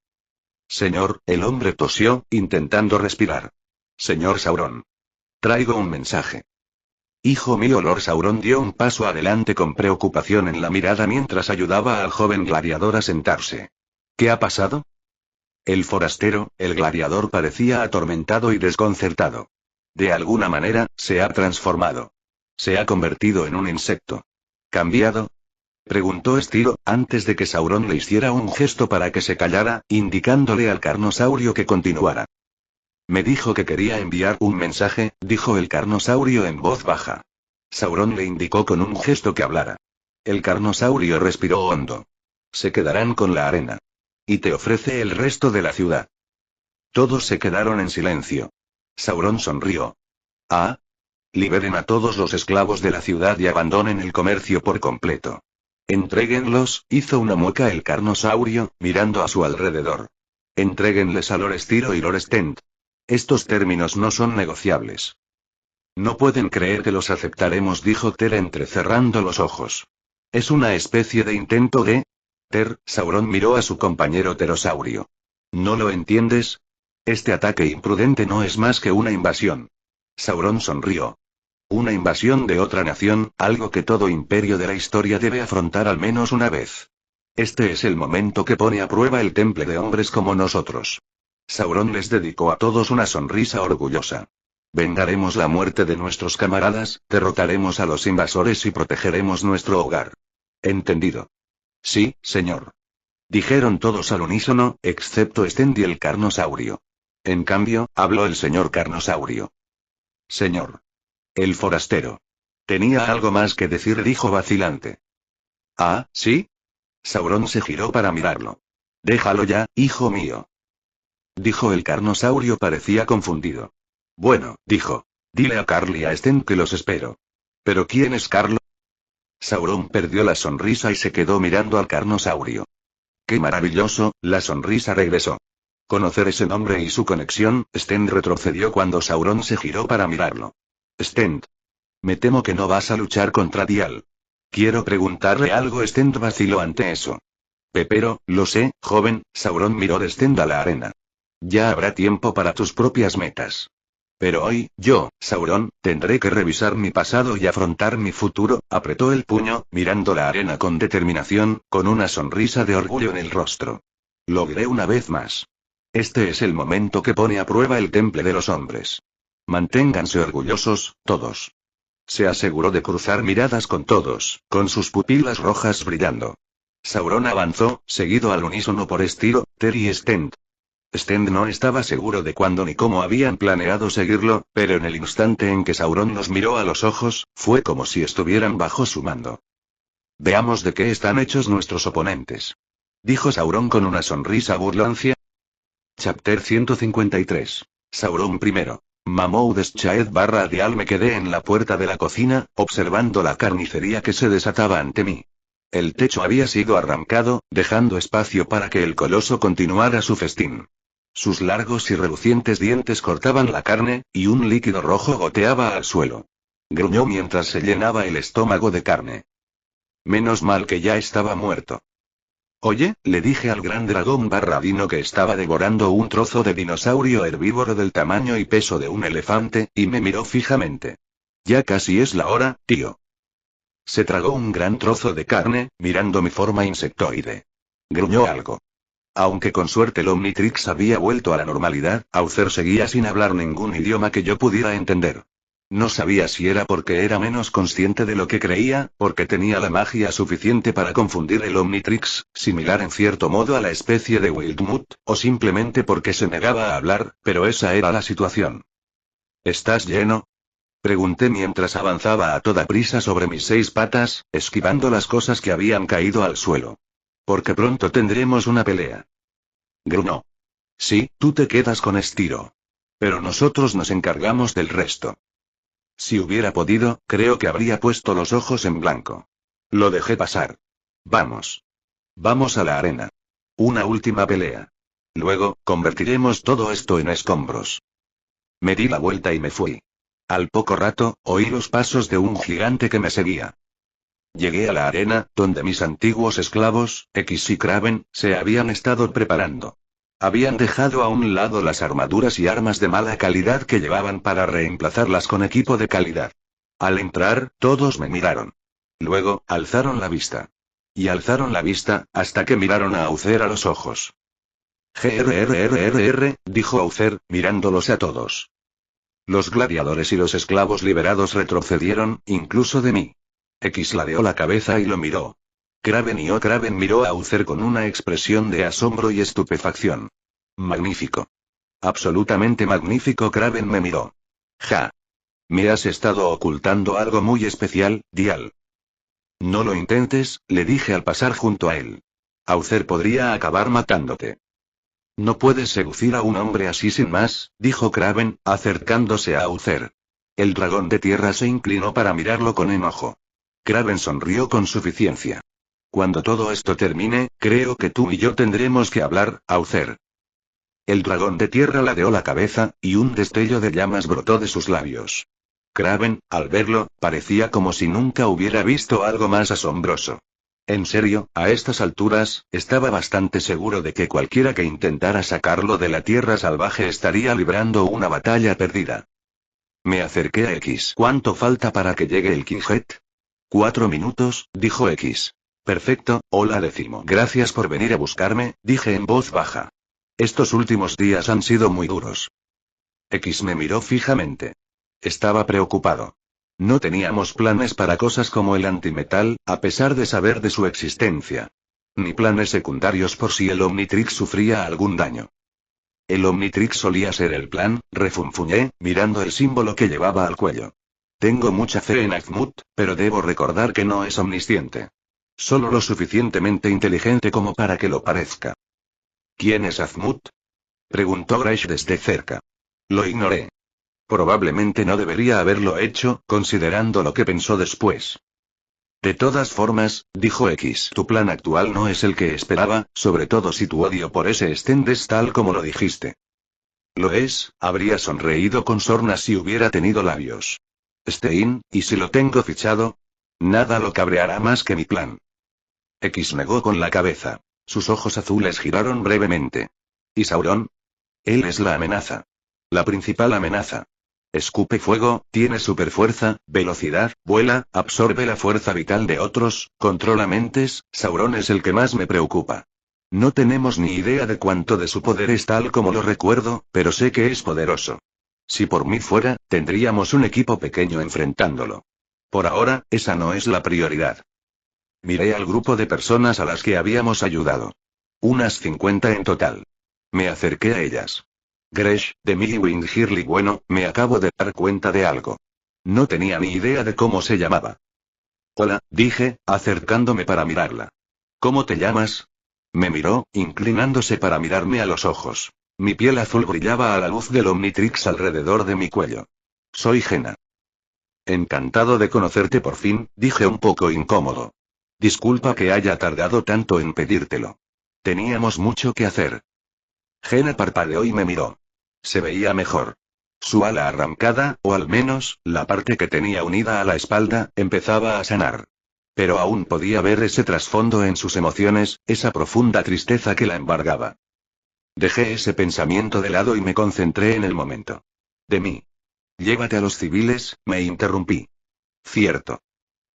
Señor, el hombre tosió, intentando respirar. Señor Sauron. Traigo un mensaje. Hijo mío. Lord Sauron dio un paso adelante con preocupación en la mirada mientras ayudaba al joven gladiador a sentarse. ¿Qué ha pasado? El forastero, el gladiador, parecía atormentado y desconcertado. De alguna manera, se ha transformado. Se ha convertido en un insecto. ¿Cambiado? Preguntó Stiro, antes de que Sauron le hiciera un gesto para que se callara, indicándole al carnosaurio que continuara. Me dijo que quería enviar un mensaje, dijo el carnosaurio en voz baja. Sauron le indicó con un gesto que hablara. El carnosaurio respiró hondo. Se quedarán con la arena. Y te ofrece el resto de la ciudad. Todos se quedaron en silencio. Sauron sonrió. Ah. Liberen a todos los esclavos de la ciudad y abandonen el comercio por completo. Entréguenlos, hizo una mueca el carnosaurio, mirando a su alrededor. Entréguenles a Lord Stiro y Lord Stend. Estos términos no son negociables. No pueden creer que los aceptaremos, dijo Ter entrecerrando los ojos. Es una especie de intento de... Sauron miró a su compañero pterosaurio. ¿No lo entiendes? Este ataque imprudente no es más que una invasión. Sauron sonrió. Una invasión de otra nación, algo que todo imperio de la historia debe afrontar al menos una vez. Este es el momento que pone a prueba el temple de hombres como nosotros. Sauron les dedicó a todos una sonrisa orgullosa. Vengaremos la muerte de nuestros camaradas, derrotaremos a los invasores y protegeremos nuestro hogar. ¿Entendido? Sí, señor. Dijeron todos al unísono, excepto Stend y el carnosaurio. En cambio, habló el señor carnosaurio. Señor. El forastero. Tenía algo más que decir, dijo vacilante. Ah, ¿sí? Sauron se giró para mirarlo. Déjalo ya, hijo mío. Dijo el carnosaurio, parecía confundido. Bueno, dijo. Dile a Carl y a Stend que los espero. ¿Pero quién es Carl? Sauron perdió la sonrisa y se quedó mirando al carnosaurio. ¡Qué maravilloso! La sonrisa regresó. Conocer ese nombre y su conexión, Stend retrocedió cuando Sauron se giró para mirarlo. Stend. Me temo que no vas a luchar contra Dial. Quiero preguntarle algo. Stend vaciló ante eso. Pero, lo sé, joven. Sauron miró de Stend a la arena. Ya habrá tiempo para tus propias metas. Pero hoy, yo, Sauron, tendré que revisar mi pasado y afrontar mi futuro. Apretó el puño, mirando la arena con determinación, con una sonrisa de orgullo en el rostro. Logré una vez más. Este es el momento que pone a prueba el temple de los hombres. Manténganse orgullosos, todos. Se aseguró de cruzar miradas con todos, con sus pupilas rojas brillando. Sauron avanzó, seguido al unísono por Estilo, Ter y Stend. Stend no estaba seguro de cuándo ni cómo habían planeado seguirlo, pero en el instante en que Sauron los miró a los ojos, fue como si estuvieran bajo su mando. Veamos de qué están hechos nuestros oponentes. Dijo Sauron con una sonrisa burlancia. Chapter 153. Sauron I. Mamoud Shaed / Dial. Me quedé en la puerta de la cocina, observando la carnicería que se desataba ante mí. El techo había sido arrancado, dejando espacio para que el coloso continuara su festín. Sus largos y relucientes dientes cortaban la carne, y un líquido rojo goteaba al suelo. Gruñó mientras se llenaba el estómago de carne. Menos mal que ya estaba muerto. Oye, le dije al gran dragón / dino que estaba devorando un trozo de dinosaurio herbívoro del tamaño y peso de un elefante, y me miró fijamente. Ya casi es la hora, tío. Se tragó un gran trozo de carne, mirando mi forma insectoide. Gruñó algo. Aunque con suerte el Omnitrix había vuelto a la normalidad, Aucer seguía sin hablar ningún idioma que yo pudiera entender. No sabía si era porque era menos consciente de lo que creía, porque tenía la magia suficiente para confundir el Omnitrix, similar en cierto modo a la especie de Wildmuth, o simplemente porque se negaba a hablar, pero esa era la situación. ¿Estás lleno? Pregunté mientras avanzaba a toda prisa sobre mis 6 patas, esquivando las cosas que habían caído al suelo. Porque pronto tendremos una pelea. Gruñó. Sí, tú te quedas con Estiro. Pero nosotros nos encargamos del resto. Si hubiera podido, creo que habría puesto los ojos en blanco. Lo dejé pasar. Vamos. Vamos a la arena. Una última pelea. Luego, convertiremos todo esto en escombros. Me di la vuelta y me fui. Al poco rato, oí los pasos de un gigante que me seguía. Llegué a la arena, donde mis antiguos esclavos, X y Kraven, se habían estado preparando. Habían dejado a un lado las armaduras y armas de mala calidad que llevaban para reemplazarlas con equipo de calidad. Al entrar, todos me miraron. Luego, alzaron la vista. Y alzaron la vista, hasta que miraron a Aucer a los ojos. GRRRRR, dijo Aucer, mirándolos a todos. Los gladiadores y los esclavos liberados retrocedieron, incluso de mí. X ladeó la cabeza y lo miró. Kraven miró a Aucer con una expresión de asombro y estupefacción. Magnífico. Absolutamente magnífico. Kraven me miró. Ja. Me has estado ocultando algo muy especial, Dial. No lo intentes, le dije al pasar junto a él. Aucer podría acabar matándote. No puedes seducir a un hombre así sin más, dijo Kraven, acercándose a Aucer. El dragón de tierra se inclinó para mirarlo con enojo. Kraven sonrió con suficiencia. Cuando todo esto termine, creo que tú y yo tendremos que hablar, Aucer. El dragón de tierra ladeó la cabeza, y un destello de llamas brotó de sus labios. Kraven, al verlo, parecía como si nunca hubiera visto algo más asombroso. En serio, a estas alturas, estaba bastante seguro de que cualquiera que intentara sacarlo de la tierra salvaje estaría librando una batalla perdida. Me acerqué a X. ¿Cuánto falta para que llegue el Kinghead? 4 minutos, dijo X. Perfecto, hola Décimo. Gracias por venir a buscarme, dije en voz baja. Estos últimos días han sido muy duros. X me miró fijamente. Estaba preocupado. No teníamos planes para cosas como el antimetal, a pesar de saber de su existencia. Ni planes secundarios por si el Omnitrix sufría algún daño. El Omnitrix solía ser el plan, refunfuñé, mirando el símbolo que llevaba al cuello. Tengo mucha fe en Azmuth, pero debo recordar que no es omnisciente. Solo lo suficientemente inteligente como para que lo parezca. ¿Quién es Azmuth? Preguntó Graish desde cerca. Lo ignoré. Probablemente no debería haberlo hecho, considerando lo que pensó después. De todas formas, dijo X, tu plan actual no es el que esperaba, sobre todo si tu odio por ese Sten es tal como lo dijiste. Lo es, habría sonreído con sorna si hubiera tenido labios. Stein, ¿y si lo tengo fichado? Nada lo cabreará más que mi plan. X negó con la cabeza. Sus ojos azules giraron brevemente. ¿Y Sauron? Él es la amenaza. La principal amenaza. Escupe fuego, tiene superfuerza, velocidad, vuela, absorbe la fuerza vital de otros, controla mentes. Sauron es el que más me preocupa. No tenemos ni idea de cuánto de su poder es tal como lo recuerdo, pero sé que es poderoso. Si por mí fuera, tendríamos un equipo pequeño enfrentándolo. Por ahora, esa no es la prioridad. Miré al grupo de personas a las que habíamos ayudado. Unas 50 en total. Me acerqué a ellas. Gresh, de Milliwind Hurley, bueno, me acabo de dar cuenta de algo. No tenía ni idea de cómo se llamaba. Hola, dije, acercándome para mirarla. ¿Cómo te llamas? Me miró, inclinándose para mirarme a los ojos. Mi piel azul brillaba a la luz del Omnitrix alrededor de mi cuello. Soy Jenna. Encantado de conocerte por fin, dije un poco incómodo. Disculpa que haya tardado tanto en pedírtelo. Teníamos mucho que hacer. Jenna parpadeó y me miró. Se veía mejor. Su ala arrancada, o al menos, la parte que tenía unida a la espalda, empezaba a sanar. Pero aún podía ver ese trasfondo en sus emociones, esa profunda tristeza que la embargaba. Dejé ese pensamiento de lado y me concentré en el momento. De mí. Llévate a los civiles, me interrumpí. Cierto.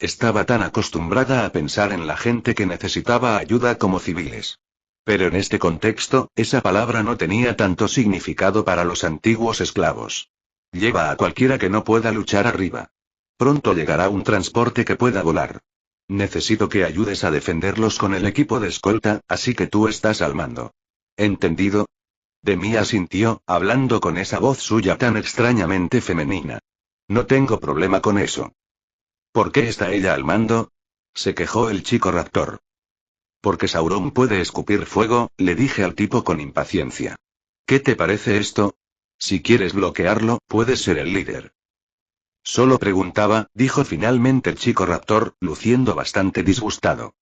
Estaba tan acostumbrada a pensar en la gente que necesitaba ayuda como civiles. Pero en este contexto, esa palabra no tenía tanto significado para los antiguos esclavos. Lleva a cualquiera que no pueda luchar arriba. Pronto llegará un transporte que pueda volar. Necesito que ayudes a defenderlos con el equipo de escolta, así que tú estás al mando. ¿Entendido? Demi asintió, hablando con esa voz suya tan extrañamente femenina. No tengo problema con eso. ¿Por qué está ella al mando? Se quejó el chico raptor. Porque Sauron puede escupir fuego, le dije al tipo con impaciencia. ¿Qué te parece esto? Si quieres bloquearlo, puedes ser el líder. Solo preguntaba, dijo finalmente el chico raptor, luciendo bastante disgustado.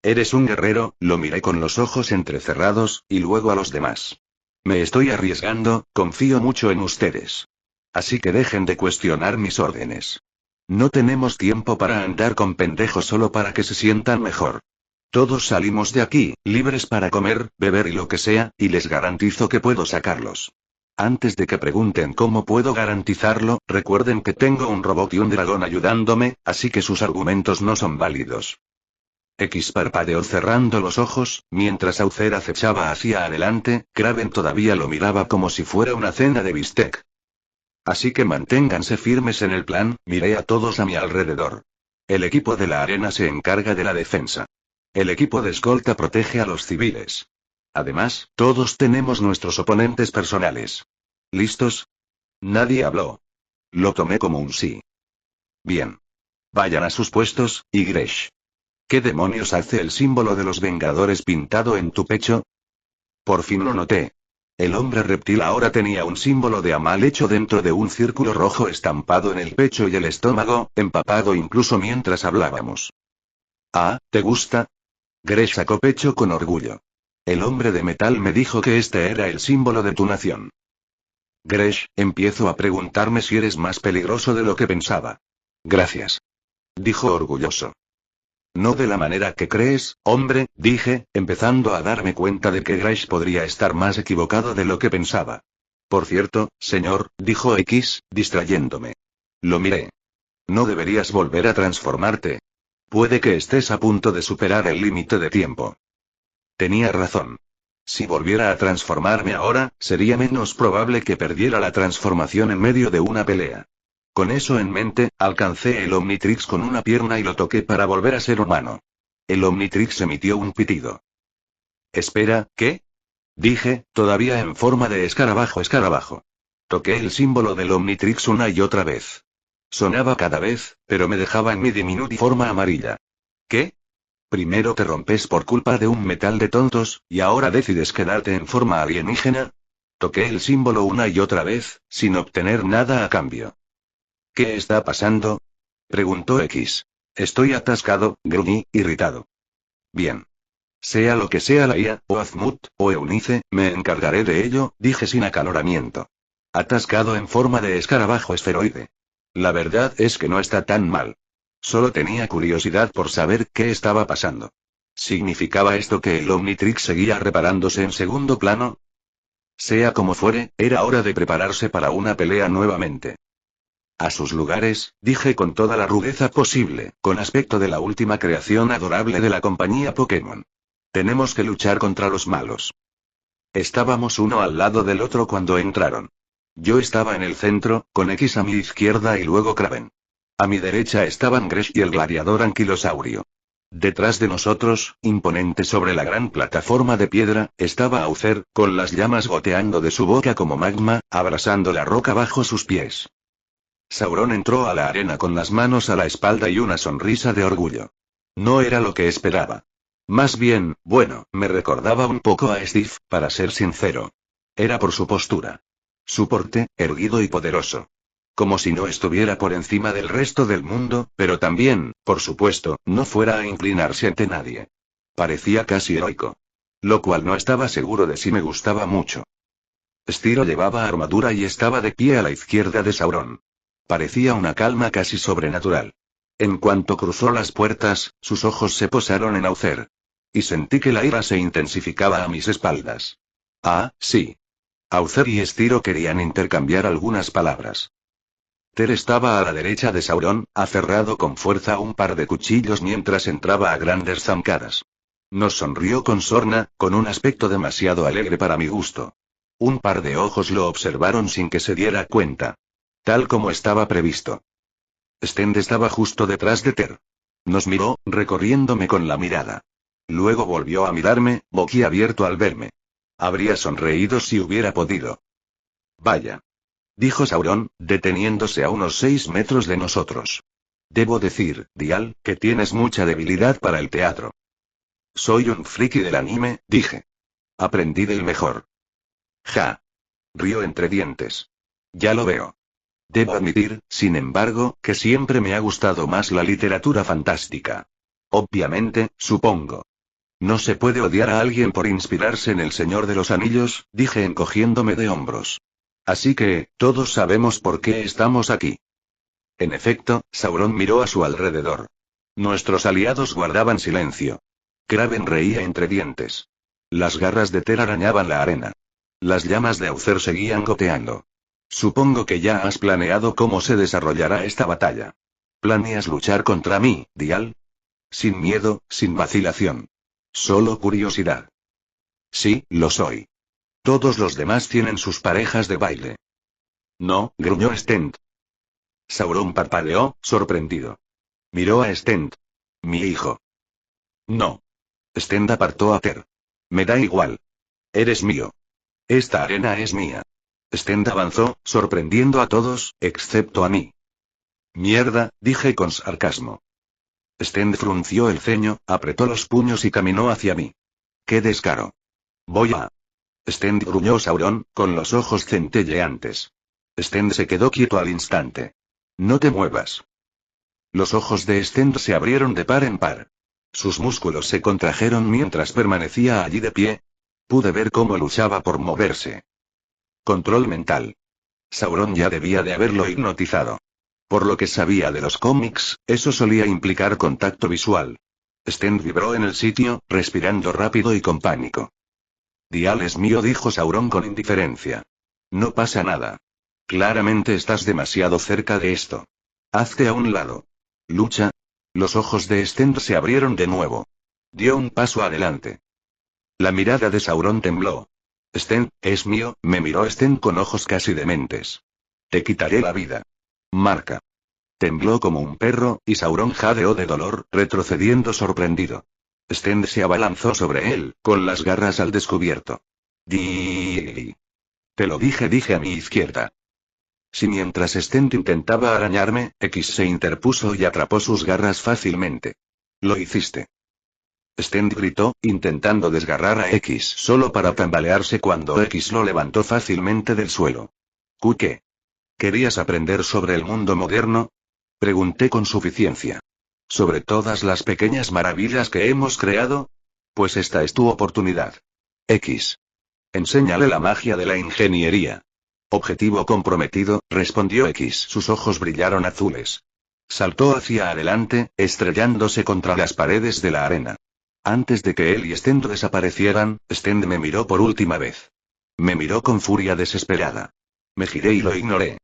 Eres un guerrero, lo miré con los ojos entrecerrados, y luego a los demás. Me estoy arriesgando, confío mucho en ustedes. Así que dejen de cuestionar mis órdenes. No tenemos tiempo para andar con pendejos solo para que se sientan mejor. Todos salimos de aquí, libres para comer, beber y lo que sea, y les garantizo que puedo sacarlos. Antes de que pregunten cómo puedo garantizarlo, recuerden que tengo un robot y un dragón ayudándome, así que sus argumentos no son válidos. X parpadeó cerrando los ojos, mientras Aucer acechaba hacia adelante. Kraven todavía lo miraba como si fuera una cena de bistec. Así que manténganse firmes en el plan, miré a todos a mi alrededor. El equipo de la arena se encarga de la defensa. El equipo de escolta protege a los civiles. Además, todos tenemos nuestros oponentes personales. ¿Listos? Nadie habló. Lo tomé como un sí. Bien. Vayan a sus puestos, y Gresh. ¿Qué demonios hace el símbolo de los Vengadores pintado en tu pecho? Por fin lo noté. El hombre reptil ahora tenía un símbolo de Amal hecho dentro de un círculo rojo estampado en el pecho y el estómago, empapado incluso mientras hablábamos. Ah, ¿te gusta? Gresh sacó pecho con orgullo. El hombre de metal me dijo que este era el símbolo de tu nación. Gresh, empiezo a preguntarme si eres más peligroso de lo que pensaba. Gracias. Dijo orgulloso. No de la manera que crees, hombre, dije, empezando a darme cuenta de que Gresh podría estar más equivocado de lo que pensaba. Por cierto, señor, dijo X, distrayéndome. Lo miré. No deberías volver a transformarte. Puede que estés a punto de superar el límite de tiempo. Tenía razón. Si volviera a transformarme ahora, sería menos probable que perdiera la transformación en medio de una pelea. Con eso en mente, alcancé el Omnitrix con una pierna y lo toqué para volver a ser humano. El Omnitrix emitió un pitido. Espera, ¿qué? Dije, todavía en forma de escarabajo. Toqué el símbolo del Omnitrix una y otra vez. Sonaba cada vez, pero me dejaba en mi diminutiforma amarilla. ¿Qué? Primero te rompes por culpa de un metal de tontos, y ahora decides quedarte en forma alienígena. Toqué el símbolo una y otra vez, sin obtener nada a cambio. ¿Qué está pasando? Preguntó X. Estoy atascado, gruñí, irritado. Bien. Sea lo que sea la IA, o Azmut, o Eunice, me encargaré de ello, dije sin acaloramiento. Atascado en forma de escarabajo esferoide. La verdad es que no está tan mal. Solo tenía curiosidad por saber qué estaba pasando. ¿Significaba esto que el Omnitrix seguía reparándose en segundo plano? Sea como fuere, era hora de prepararse para una pelea nuevamente. A sus lugares, dije con toda la rudeza posible, con aspecto de la última creación adorable de la compañía Pokémon. Tenemos que luchar contra los malos. Estábamos uno al lado del otro cuando entraron. Yo estaba en el centro, con X a mi izquierda y luego Kraven. A mi derecha estaban Gresh y el gladiador anquilosaurio. Detrás de nosotros, imponente sobre la gran plataforma de piedra, estaba Aucer, con las llamas goteando de su boca como magma, abrasando la roca bajo sus pies. Sauron entró a la arena con las manos a la espalda y una sonrisa de orgullo. No era lo que esperaba. Más bien, bueno, me recordaba un poco a Steve, para ser sincero. Era por su postura. Su porte, erguido y poderoso. Como si no estuviera por encima del resto del mundo, pero también, por supuesto, no fuera a inclinarse ante nadie. Parecía casi heroico. Lo cual no estaba seguro de si me gustaba mucho. Stiro llevaba armadura y estaba de pie a la izquierda de Sauron. Parecía una calma casi sobrenatural. En cuanto cruzó las puertas, sus ojos se posaron en Aucer. Y sentí que la ira se intensificaba a mis espaldas. Ah, sí. Aucer y Stiro querían intercambiar algunas palabras. Ter estaba a la derecha de Sauron, aferrado con fuerza a un par de cuchillos mientras entraba a grandes zancadas. Nos sonrió con sorna, con un aspecto demasiado alegre para mi gusto. Un par de ojos lo observaron sin que se diera cuenta. Tal como estaba previsto. Stend estaba justo detrás de Ter. Nos miró, recorriéndome con la mirada. Luego volvió a mirarme, boquiabierto al verme. Habría sonreído si hubiera podido. Vaya. Dijo Sauron, deteniéndose a unos 6 metros de nosotros. Debo decir, Dial, que tienes mucha debilidad para el teatro. Soy un friki del anime, dije. Aprendí del mejor. Ja. Río entre dientes. Ya lo veo. Debo admitir, sin embargo, que siempre me ha gustado más la literatura fantástica. Obviamente, supongo. No se puede odiar a alguien por inspirarse en El Señor de los Anillos, dije encogiéndome de hombros. Así que, todos sabemos por qué estamos aquí. En efecto, Sauron miró a su alrededor. Nuestros aliados guardaban silencio. Kraven reía entre dientes. Las garras de Ter arañaban la arena. Las llamas de Aucer seguían goteando. Supongo que ya has planeado cómo se desarrollará esta batalla. ¿Planeas luchar contra mí, Dial? Sin miedo, sin vacilación. Solo curiosidad. Sí, lo soy. Todos los demás tienen sus parejas de baile. No, gruñó Stend. Sauron parpadeó, sorprendido. Miró a Stend. Mi hijo. No. Stend apartó a Ter. Me da igual. Eres mío. Esta arena es mía. Stend avanzó, sorprendiendo a todos, excepto a mí. Mierda, dije con sarcasmo. Stend frunció el ceño, apretó los puños y caminó hacia mí. ¡Qué descaro! Voy a... Stend, gruñó Sauron, con los ojos centelleantes. Stend se quedó quieto al instante. No te muevas. Los ojos de Stend se abrieron de par en par. Sus músculos se contrajeron mientras permanecía allí de pie. Pude ver cómo luchaba por moverse. Control mental. Sauron ya debía de haberlo hipnotizado. Por lo que sabía de los cómics, eso solía implicar contacto visual. Stend vibró en el sitio, respirando rápido y con pánico. Dial es mío, dijo Sauron con indiferencia. No pasa nada. Claramente estás demasiado cerca de esto. Hazte a un lado. Lucha. Los ojos de Stend se abrieron de nuevo. Dio un paso adelante. La mirada de Sauron tembló. Stend, es mío, me miró Stend con ojos casi dementes. Te quitaré la vida. Marca. Tembló como un perro, y Sauron jadeó de dolor, retrocediendo sorprendido. Stend se abalanzó sobre él, con las garras al descubierto. Di. Te lo dije a mi izquierda. Si mientras Stend intentaba arañarme, X se interpuso y atrapó sus garras fácilmente. Lo hiciste. Stend gritó, intentando desgarrar a X solo para tambalearse cuando X lo levantó fácilmente del suelo. ¿Qué? ¿Querías aprender sobre el mundo moderno? Pregunté con suficiencia. ¿Sobre todas las pequeñas maravillas que hemos creado? Pues esta es tu oportunidad. X. Enséñale la magia de la ingeniería. Objetivo comprometido, respondió X. Sus ojos brillaron azules. Saltó hacia adelante, estrellándose contra las paredes de la arena. Antes de que él y Stend desaparecieran, Stend me miró por última vez. Me miró con furia desesperada. Me giré y lo ignoré.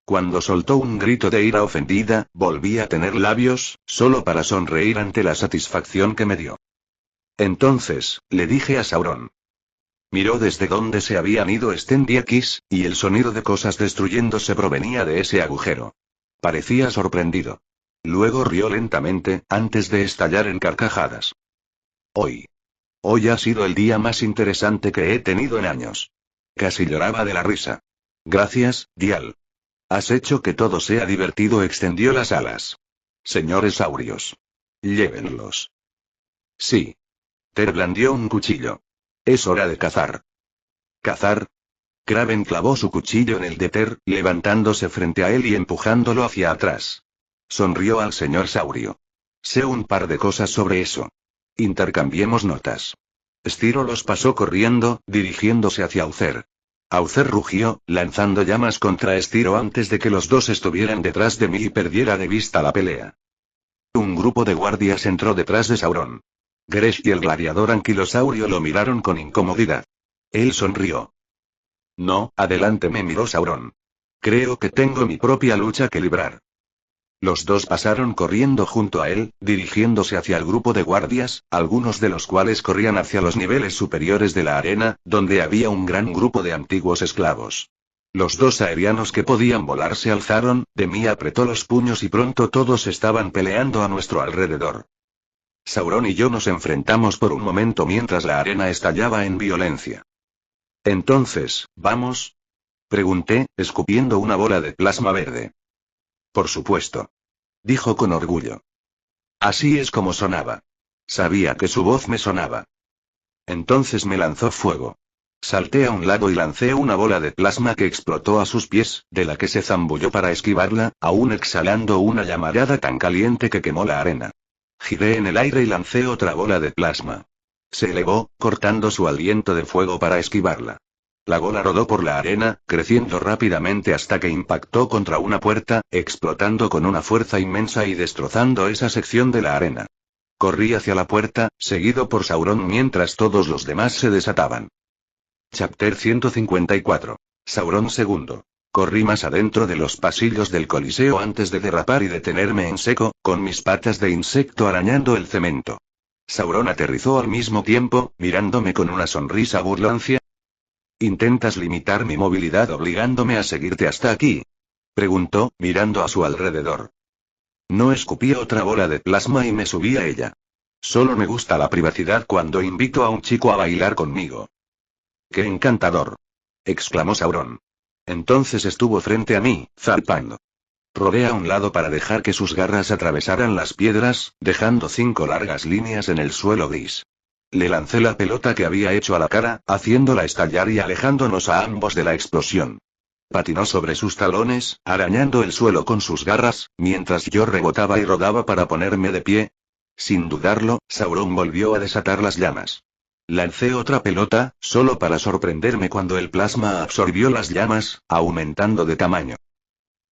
Cuando soltó un grito de ira ofendida, volví a tener labios, solo para sonreír ante la satisfacción que me dio. Entonces, le dije a Sauron. Miró desde donde se habían ido Stend y X, y el sonido de cosas destruyéndose provenía de ese agujero. Parecía sorprendido. Luego rió lentamente, antes de estallar en carcajadas. Hoy ha sido el día más interesante que he tenido en años. Casi lloraba de la risa. Gracias, Dial. Has hecho que todo sea divertido. Extendió las alas. Señores saurios. Llévenlos. Sí. Ter blandió un cuchillo. Es hora de cazar. ¿Cazar? Kraven clavó su cuchillo en el de Ter, levantándose frente a él y empujándolo hacia atrás. Sonrió al señor saurio. Sé un par de cosas sobre eso. Intercambiemos notas. Stiro los pasó corriendo, dirigiéndose hacia Uther. Uther rugió, lanzando llamas contra Stiro antes de que los dos estuvieran detrás de mí y perdiera de vista la pelea. Un grupo de guardias entró detrás de Sauron. Gresh y el gladiador anquilosaurio lo miraron con incomodidad. Él sonrió. No, adelante, me miró Sauron. Creo que tengo mi propia lucha que librar. Los dos pasaron corriendo junto a él, dirigiéndose hacia el grupo de guardias, algunos de los cuales corrían hacia los niveles superiores de la arena, donde había un gran grupo de antiguos esclavos. Los dos aerianos que podían volar se alzaron, Demi apretó los puños y pronto todos estaban peleando a nuestro alrededor. Sauron y yo nos enfrentamos por un momento mientras la arena estallaba en violencia. Entonces, ¿vamos? Pregunté, escupiendo una bola de plasma verde. Por supuesto. Dijo con orgullo. Así es como sonaba. Sabía que su voz me sonaba. Entonces me lanzó fuego. Salté a un lado y lancé una bola de plasma que explotó a sus pies, de la que se zambulló para esquivarla, aún exhalando una llamarada tan caliente que quemó la arena. Giré en el aire y lancé otra bola de plasma. Se elevó, cortando su aliento de fuego para esquivarla. La bola rodó por la arena, creciendo rápidamente hasta que impactó contra una puerta, explotando con una fuerza inmensa y destrozando esa sección de la arena. Corrí hacia la puerta, seguido por Sauron mientras todos los demás se desataban. Chapter 154. Sauron II. Corrí más adentro de los pasillos del Coliseo antes de derrapar y detenerme en seco, con mis patas de insecto arañando el cemento. Sauron aterrizó al mismo tiempo, mirándome con una sonrisa burlancia. ¿Intentas limitar mi movilidad obligándome a seguirte hasta aquí? Preguntó, mirando a su alrededor. No escupí otra bola de plasma y me subí a ella. Solo me gusta la privacidad cuando invito a un chico a bailar conmigo. ¡Qué encantador! Exclamó Sauron. Entonces estuvo frente a mí, zarpando. Rodé a un lado para dejar que sus garras atravesaran las piedras, dejando 5 largas líneas en el suelo gris. Le lancé la pelota que había hecho a la cara, haciéndola estallar y alejándonos a ambos de la explosión. Patinó sobre sus talones, arañando el suelo con sus garras, mientras yo rebotaba y rodaba para ponerme de pie. Sin dudarlo, Sauron volvió a desatar las llamas. Lancé otra pelota, solo para sorprenderme cuando el plasma absorbió las llamas, aumentando de tamaño.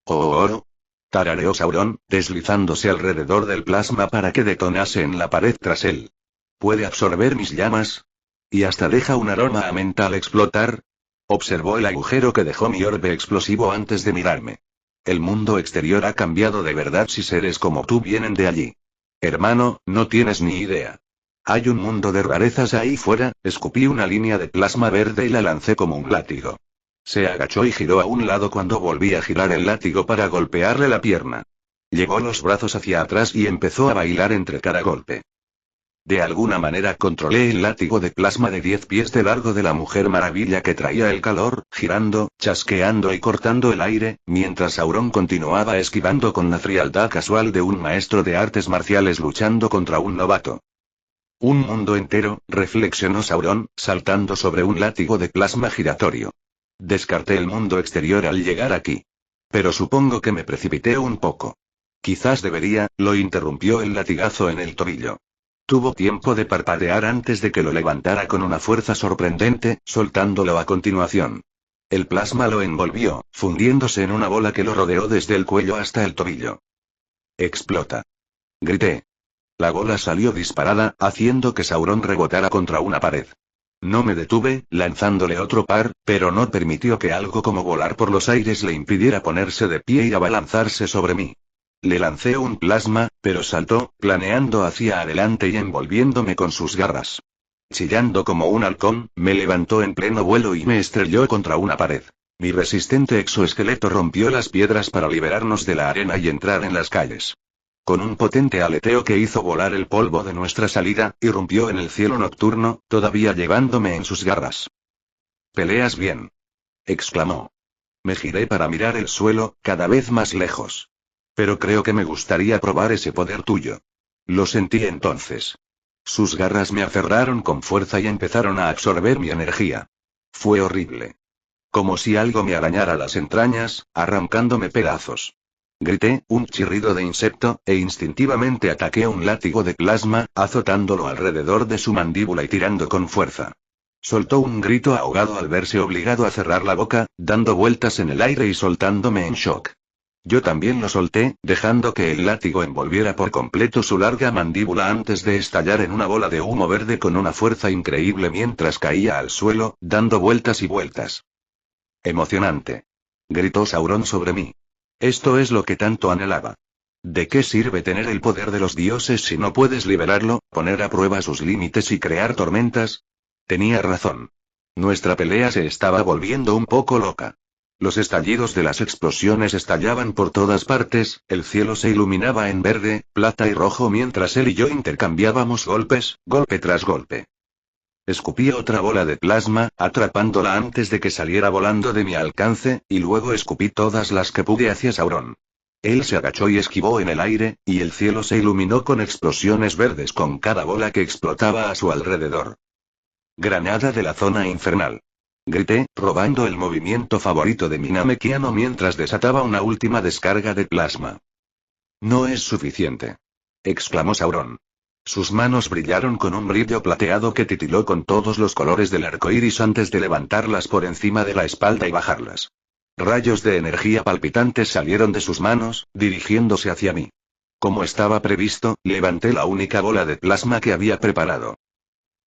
¡Oh! Tarareó Sauron, deslizándose alrededor del plasma para que detonase en la pared tras él. ¿Puede absorber mis llamas? ¿Y hasta deja un aroma a menta al explotar? Observó el agujero que dejó mi orbe explosivo antes de mirarme. El mundo exterior ha cambiado de verdad si seres como tú vienen de allí. Hermano, no tienes ni idea. Hay un mundo de rarezas ahí fuera. Escupí una línea de plasma verde y la lancé como un látigo. Se agachó y giró a un lado cuando volví a girar el látigo para golpearle la pierna. Llevó los brazos hacia atrás y empezó a bailar entre cada golpe. De alguna manera controlé el látigo de plasma de 10 pies de largo de la Mujer Maravilla que traía el calor, girando, chasqueando y cortando el aire, mientras Sauron continuaba esquivando con la frialdad casual de un maestro de artes marciales luchando contra un novato. Un mundo entero, reflexionó Sauron, saltando sobre un látigo de plasma giratorio. Descarté el mundo exterior al llegar aquí. Pero supongo que me precipité un poco. Quizás debería, lo interrumpió el latigazo en el tobillo. Tuvo tiempo de parpadear antes de que lo levantara con una fuerza sorprendente, soltándolo a continuación. El plasma lo envolvió, fundiéndose en una bola que lo rodeó desde el cuello hasta el tobillo. ¡Explota! Grité. La bola salió disparada, haciendo que Sauron rebotara contra una pared. No me detuve, lanzándole otro par, pero no permitió que algo como volar por los aires le impidiera ponerse de pie y abalanzarse sobre mí. Le lancé un plasma, pero saltó, planeando hacia adelante y envolviéndome con sus garras. Chillando como un halcón, me levantó en pleno vuelo y me estrelló contra una pared. Mi resistente exoesqueleto rompió las piedras para liberarnos de la arena y entrar en las calles. Con un potente aleteo que hizo volar el polvo de nuestra salida, irrumpió en el cielo nocturno, todavía llevándome en sus garras. «¿Peleas bien?», exclamó. Me giré para mirar el suelo, cada vez más lejos. «Pero creo que me gustaría probar ese poder tuyo». Lo sentí entonces. Sus garras me aferraron con fuerza y empezaron a absorber mi energía. Fue horrible. Como si algo me arañara las entrañas, arrancándome pedazos. Grité, un chirrido de insecto, e instintivamente ataqué un látigo de plasma, azotándolo alrededor de su mandíbula y tirando con fuerza. Soltó un grito ahogado al verse obligado a cerrar la boca, dando vueltas en el aire y soltándome en shock. Yo también lo solté, dejando que el látigo envolviera por completo su larga mandíbula antes de estallar en una bola de humo verde con una fuerza increíble mientras caía al suelo, dando vueltas y vueltas. «Emocionante», gritó Sauron sobre mí. «Esto es lo que tanto anhelaba. ¿De qué sirve tener el poder de los dioses si no puedes liberarlo, poner a prueba sus límites y crear tormentas?» Tenía razón. Nuestra pelea se estaba volviendo un poco loca. Los estallidos de las explosiones estallaban por todas partes, el cielo se iluminaba en verde, plata y rojo mientras él y yo intercambiábamos golpes, golpe tras golpe. Escupí otra bola de plasma, atrapándola antes de que saliera volando de mi alcance, y luego escupí todas las que pude hacia Sauron. Él se agachó y esquivó en el aire, y el cielo se iluminó con explosiones verdes con cada bola que explotaba a su alrededor. «Granada de la zona infernal», grité, robando el movimiento favorito de mi Namekiano mientras desataba una última descarga de plasma. «No es suficiente», exclamó Sauron. Sus manos brillaron con un brillo plateado que titiló con todos los colores del arco iris antes de levantarlas por encima de la espalda y bajarlas. Rayos de energía palpitantes salieron de sus manos, dirigiéndose hacia mí. Como estaba previsto, levanté la única bola de plasma que había preparado.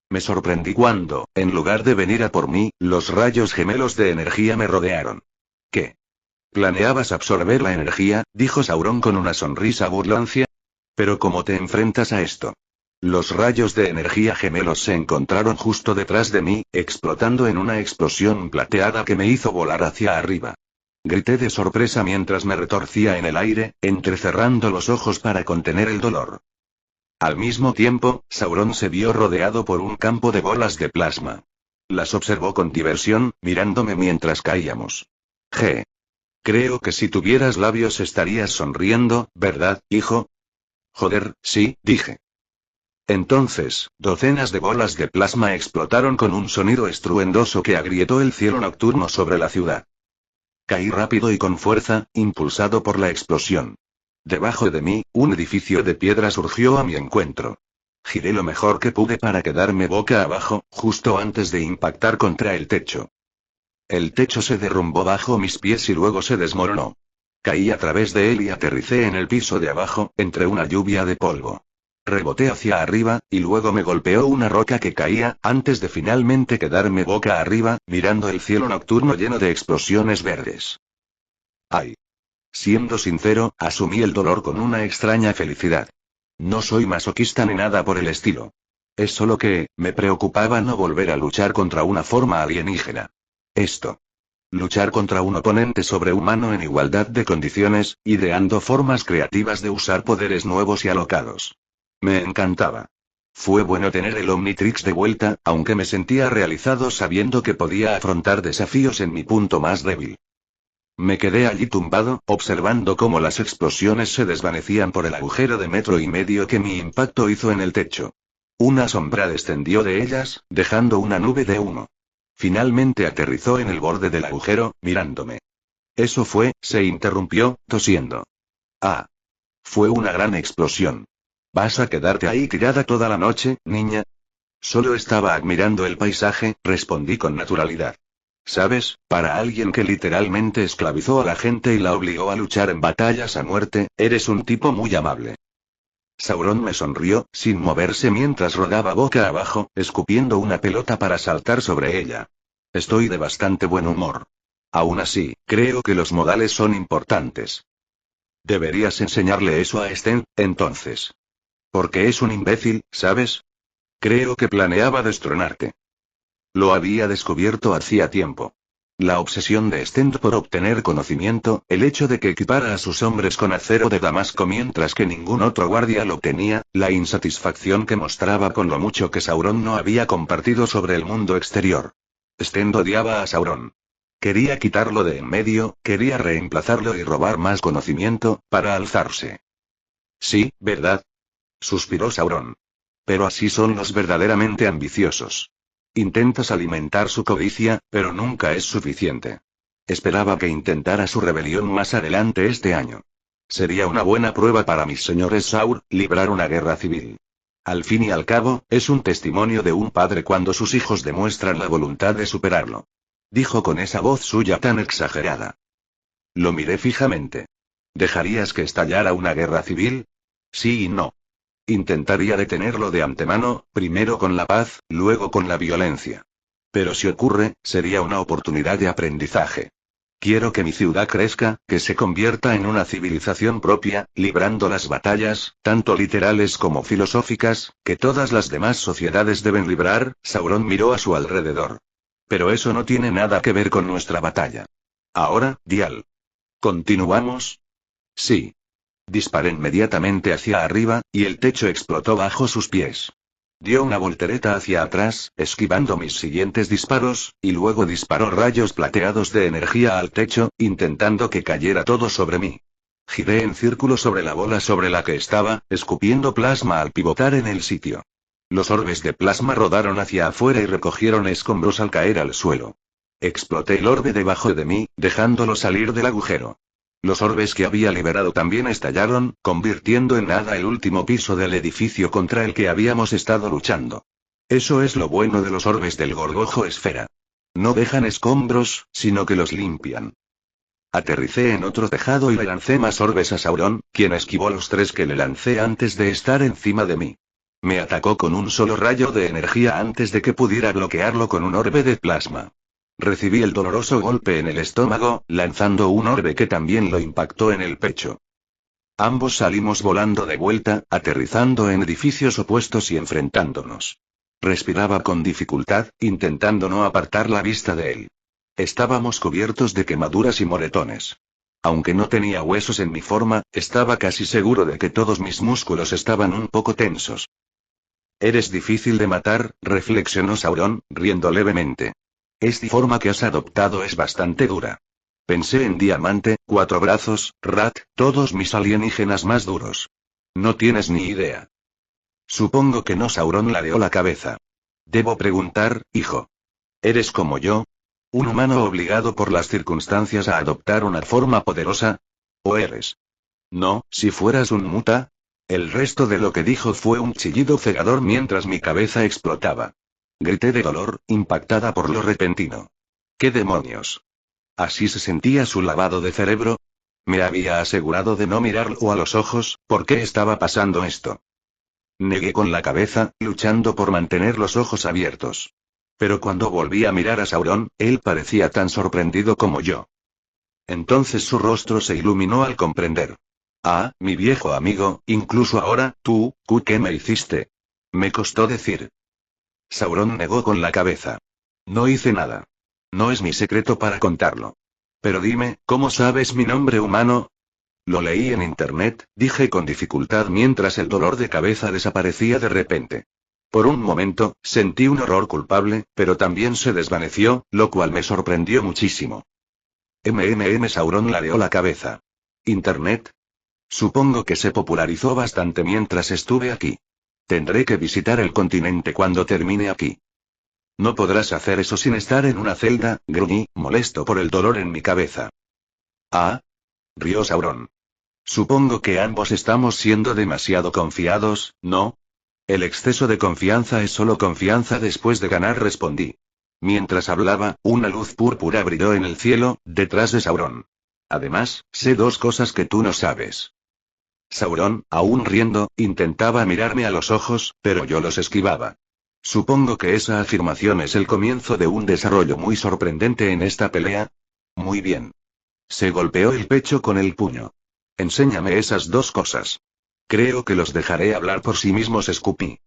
Me sorprendí cuando, en lugar de venir a por mí, los rayos gemelos de energía me rodearon. «¿Qué? ¿Planeabas absorber la energía?», dijo Sauron con una sonrisa burlancia. «¿Pero cómo te enfrentas a esto?». Los rayos de energía gemelos se encontraron justo detrás de mí, explotando en una explosión plateada que me hizo volar hacia arriba. Grité de sorpresa mientras me retorcía en el aire, entrecerrando los ojos para contener el dolor. Al mismo tiempo, Sauron se vio rodeado por un campo de bolas de plasma. Las observó con diversión, mirándome mientras caíamos. Creo que si tuvieras labios estarías sonriendo, ¿verdad, hijo? Joder, sí, dije. Entonces, docenas de bolas de plasma explotaron con un sonido estruendoso que agrietó el cielo nocturno sobre la ciudad. Caí rápido y con fuerza, impulsado por la explosión. Debajo de mí, un edificio de piedra surgió a mi encuentro. Giré lo mejor que pude para quedarme boca abajo, justo antes de impactar contra el techo. El techo se derrumbó bajo mis pies y luego se desmoronó. Caí a través de él y aterricé en el piso de abajo, entre una lluvia de polvo. Reboté hacia arriba, y luego me golpeó una roca que caía, antes de finalmente quedarme boca arriba, mirando el cielo nocturno lleno de explosiones verdes. ¡Ay! Siendo sincero, asumí el dolor con una extraña felicidad. No soy masoquista ni nada por el estilo. Es solo que, me preocupaba no volver a luchar contra una forma alienígena. Luchar contra un oponente sobrehumano en igualdad de condiciones, ideando formas creativas de usar poderes nuevos y alocados. Me encantaba. Fue bueno tener el Omnitrix de vuelta, aunque me sentía realizado sabiendo que podía afrontar desafíos en mi punto más débil. Me quedé allí tumbado, observando cómo las explosiones se desvanecían por el agujero de 1,5 metros que mi impacto hizo en el techo. Una sombra descendió de ellas, dejando una nube de humo. Finalmente aterrizó en el borde del agujero, mirándome. Eso fue, se interrumpió, tosiendo. Ah. Fue una gran explosión. ¿Vas a quedarte ahí tirada toda la noche, niña? Solo estaba admirando el paisaje, respondí con naturalidad. ¿Sabes? Para alguien que literalmente esclavizó a la gente y la obligó a luchar en batallas a muerte, eres un tipo muy amable. Sauron me sonrió, sin moverse mientras rodaba boca abajo, escupiendo una pelota para saltar sobre ella. Estoy de bastante buen humor. Aún así, creo que los modales son importantes. Deberías enseñarle eso a Sten, entonces. Porque es un imbécil, ¿sabes? Creo que planeaba destronarte. Lo había descubierto hacía tiempo. La obsesión de Stend por obtener conocimiento, el hecho de que equipara a sus hombres con acero de Damasco mientras que ningún otro guardia lo tenía, la insatisfacción que mostraba con lo mucho que Sauron no había compartido sobre el mundo exterior. Stend odiaba a Sauron. Quería quitarlo de en medio, quería reemplazarlo y robar más conocimiento, para alzarse. Sí, ¿verdad? Suspiró Sauron. Pero así son los verdaderamente ambiciosos. Intentas alimentar su codicia, pero nunca es suficiente. Esperaba que intentara su rebelión más adelante este año. Sería una buena prueba para mis señores Saur, librar una guerra civil. Al fin y al cabo, es un testimonio de un padre cuando sus hijos demuestran la voluntad de superarlo. Dijo con esa voz suya tan exagerada. Lo miré fijamente. ¿Dejarías que estallara una guerra civil? Sí y no. Intentaría detenerlo de antemano, primero con la paz, luego con la violencia. Pero si ocurre, sería una oportunidad de aprendizaje. Quiero que mi ciudad crezca, que se convierta en una civilización propia, librando las batallas, tanto literales como filosóficas, que todas las demás sociedades deben librar. Sauron miró a su alrededor. Pero eso no tiene nada que ver con nuestra batalla. Ahora, Dial. ¿Continuamos? Sí. Disparé inmediatamente hacia arriba, y el techo explotó bajo sus pies. Dio una voltereta hacia atrás, esquivando mis siguientes disparos, y luego disparó rayos plateados de energía al techo, intentando que cayera todo sobre mí. Giré en círculo sobre la bola sobre la que estaba, escupiendo plasma al pivotar en el sitio. Los orbes de plasma rodaron hacia afuera y recogieron escombros al caer al suelo. Exploté el orbe debajo de mí, dejándolo salir del agujero. Los orbes que había liberado también estallaron, convirtiendo en nada el último piso del edificio contra el que habíamos estado luchando. Eso es lo bueno de los orbes del Gorgojo Esfera. No dejan escombros, sino que los limpian. Aterricé en otro tejado y le lancé más orbes a Sauron, quien esquivó los 3 que le lancé antes de estar encima de mí. Me atacó con un solo rayo de energía antes de que pudiera bloquearlo con un orbe de plasma. Recibí el doloroso golpe en el estómago, lanzando un orbe que también lo impactó en el pecho. Ambos salimos volando de vuelta, aterrizando en edificios opuestos y enfrentándonos. Respiraba con dificultad, intentando no apartar la vista de él. Estábamos cubiertos de quemaduras y moretones. Aunque no tenía huesos en mi forma, estaba casi seguro de que todos mis músculos estaban un poco tensos. Eres difícil de matar, reflexionó Sauron, riendo levemente. Esta forma que has adoptado es bastante dura. Pensé en Diamante, 4 brazos, Rat, todos mis alienígenas más duros. No tienes ni idea. Supongo que no. Sauron ladeó la cabeza. Debo preguntar, hijo. ¿Eres como yo? ¿Un humano obligado por las circunstancias a adoptar una forma poderosa? ¿O eres? No, si fueras un muta. El resto de lo que dijo fue un chillido cegador mientras mi cabeza explotaba. Grité de dolor, impactada por lo repentino. ¿Qué demonios? ¿Así se sentía su lavado de cerebro? Me había asegurado de no mirarlo a los ojos. ¿Por qué estaba pasando esto? Negué con la cabeza, luchando por mantener los ojos abiertos. Pero cuando volví a mirar a Sauron, él parecía tan sorprendido como yo. Entonces su rostro se iluminó al comprender. Ah, mi viejo amigo, incluso ahora, tú, ¿qué me hiciste? Me costó decir. Sauron negó con la cabeza. No hice nada. No es mi secreto para contarlo. Pero dime, ¿cómo sabes mi nombre humano? Lo leí en internet, dije con dificultad mientras el dolor de cabeza desaparecía de repente. Por un momento, sentí un horror culpable, pero también se desvaneció, lo cual me sorprendió muchísimo. Sauron ladeó la cabeza. ¿Internet? Supongo que se popularizó bastante mientras estuve aquí. Tendré que visitar el continente cuando termine aquí. No podrás hacer eso sin estar en una celda, gruñí, molesto por el dolor en mi cabeza. Ah. Rió Sauron. Supongo que ambos estamos siendo demasiado confiados, ¿no? El exceso de confianza es solo confianza después de ganar, respondí. Mientras hablaba, una luz púrpura brilló en el cielo, detrás de Sauron. Además, sé dos cosas que tú no sabes. Sauron, aún riendo, intentaba mirarme a los ojos, pero yo los esquivaba. Supongo que esa afirmación es el comienzo de un desarrollo muy sorprendente en esta pelea. Muy bien. Se golpeó el pecho con el puño. Enséñame esas dos cosas. Creo que los dejaré hablar por sí mismos, escupí.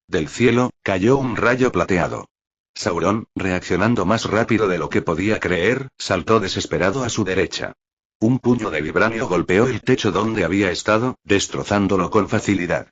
Del cielo, cayó un rayo plateado. Sauron, reaccionando más rápido de lo que podía creer, saltó desesperado a su derecha. Un puño de vibranio golpeó el techo donde había estado, destrozándolo con facilidad.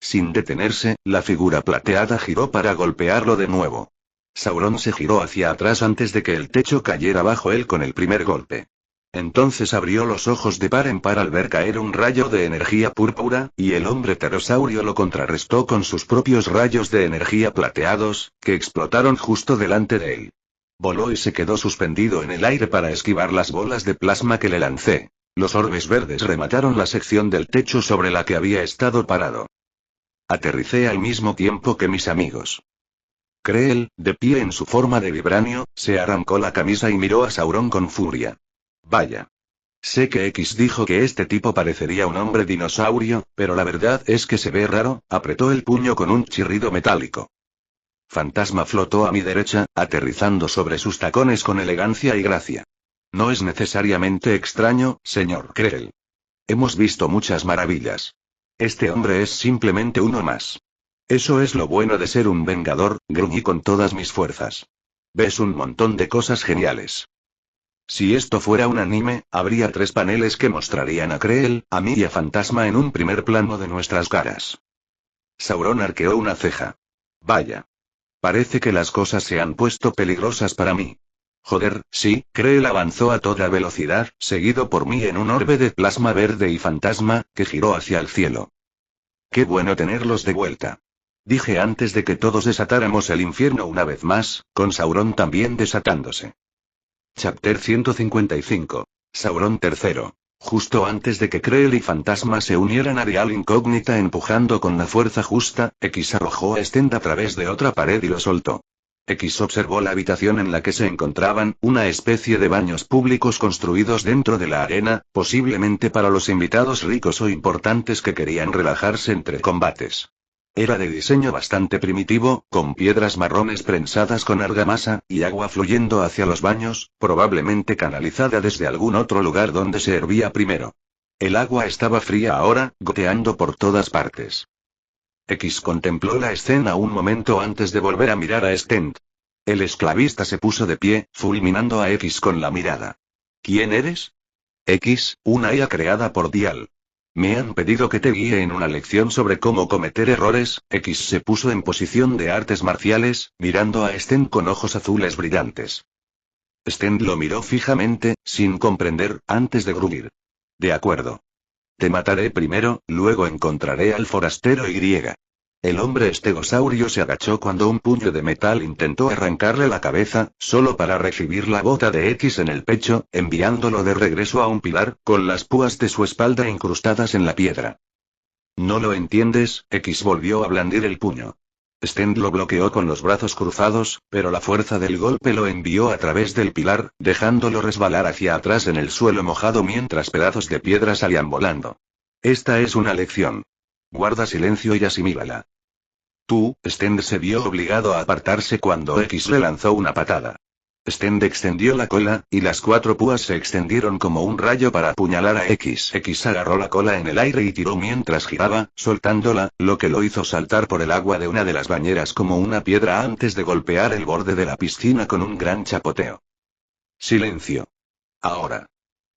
Sin detenerse, la figura plateada giró para golpearlo de nuevo. Sauron se giró hacia atrás antes de que el techo cayera bajo él con el primer golpe. Entonces abrió los ojos de par en par al ver caer un rayo de energía púrpura, y el hombre pterosaurio lo contrarrestó con sus propios rayos de energía plateados, que explotaron justo delante de él. Voló y se quedó suspendido en el aire para esquivar las bolas de plasma que le lancé. Los orbes verdes remataron la sección del techo sobre la que había estado parado. Aterricé al mismo tiempo que mis amigos. Kreel, de pie en su forma de vibranio, se arrancó la camisa y miró a Sauron con furia. Vaya. Sé que X dijo que este tipo parecería un hombre dinosaurio, pero la verdad es que se ve raro. Apretó el puño con un chirrido metálico. Fantasma flotó a mi derecha, aterrizando sobre sus tacones con elegancia y gracia. No es necesariamente extraño, señor Kreel. Hemos visto muchas maravillas. Este hombre es simplemente uno más. Eso es lo bueno de ser un vengador, gruñí con todas mis fuerzas. Ves un montón de cosas geniales. Si esto fuera un anime, habría 3 paneles que mostrarían a Kreel, a mí y a Fantasma en un primer plano de nuestras caras. Sauron arqueó una ceja. Vaya. Parece que las cosas se han puesto peligrosas para mí. Joder, sí. Kreel avanzó a toda velocidad, seguido por mí en un orbe de plasma verde y Fantasma, que giró hacia el cielo. Qué bueno tenerlos de vuelta. Dije antes de que todos desatáramos el infierno una vez más, con Sauron también desatándose. Chapter 155. Sauron III. Justo antes de que Kreel y Fantasma se unieran a Real Incógnita empujando con la fuerza justa, X arrojó a Stend a través de otra pared y lo soltó. X observó la habitación en la que se encontraban, una especie de baños públicos construidos dentro de la arena, posiblemente para los invitados ricos o importantes que querían relajarse entre combates. Era de diseño bastante primitivo, con piedras marrones prensadas con argamasa, y agua fluyendo hacia los baños, probablemente canalizada desde algún otro lugar donde se hervía primero. El agua estaba fría ahora, goteando por todas partes. X contempló la escena un momento antes de volver a mirar a Stend. El esclavista se puso de pie, fulminando a X con la mirada. ¿Quién eres? X, una IA creada por Dial. Me han pedido que te guíe en una lección sobre cómo cometer errores. X se puso en posición de artes marciales, mirando a Stend con ojos azules brillantes. Stend lo miró fijamente, sin comprender, antes de gruñir. De acuerdo. Te mataré primero, luego encontraré al forastero Y. El hombre estegosaurio se agachó cuando un puño de metal intentó arrancarle la cabeza, solo para recibir la bota de X en el pecho, enviándolo de regreso a un pilar, con las púas de su espalda incrustadas en la piedra. ¿No lo entiendes? X volvió a blandir el puño. Stend lo bloqueó con los brazos cruzados, pero la fuerza del golpe lo envió a través del pilar, dejándolo resbalar hacia atrás en el suelo mojado mientras pedazos de piedra salían volando. Esta es una lección. Guarda silencio y asimílala. Tú, Stend se vio obligado a apartarse cuando X le lanzó una patada. Stend extendió la cola, y las 4 púas se extendieron como un rayo para apuñalar a X. X agarró la cola en el aire y tiró mientras giraba, soltándola, lo que lo hizo saltar por el agua de una de las bañeras como una piedra antes de golpear el borde de la piscina con un gran chapoteo. Silencio. Ahora.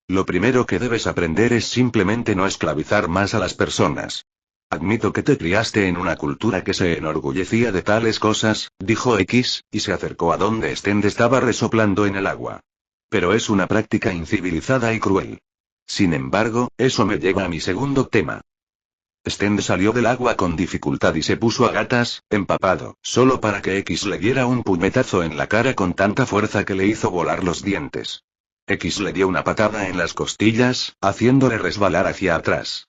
Lo primero que debes aprender es simplemente no esclavizar más a las personas. Admito que te criaste en una cultura que se enorgullecía de tales cosas, dijo X, y se acercó a donde Stend estaba resoplando en el agua. Pero es una práctica incivilizada y cruel. Sin embargo, eso me lleva a mi segundo tema. Stend salió del agua con dificultad y se puso a gatas, empapado, solo para que X le diera un puñetazo en la cara con tanta fuerza que le hizo volar los dientes. X le dio una patada en las costillas, haciéndole resbalar hacia atrás.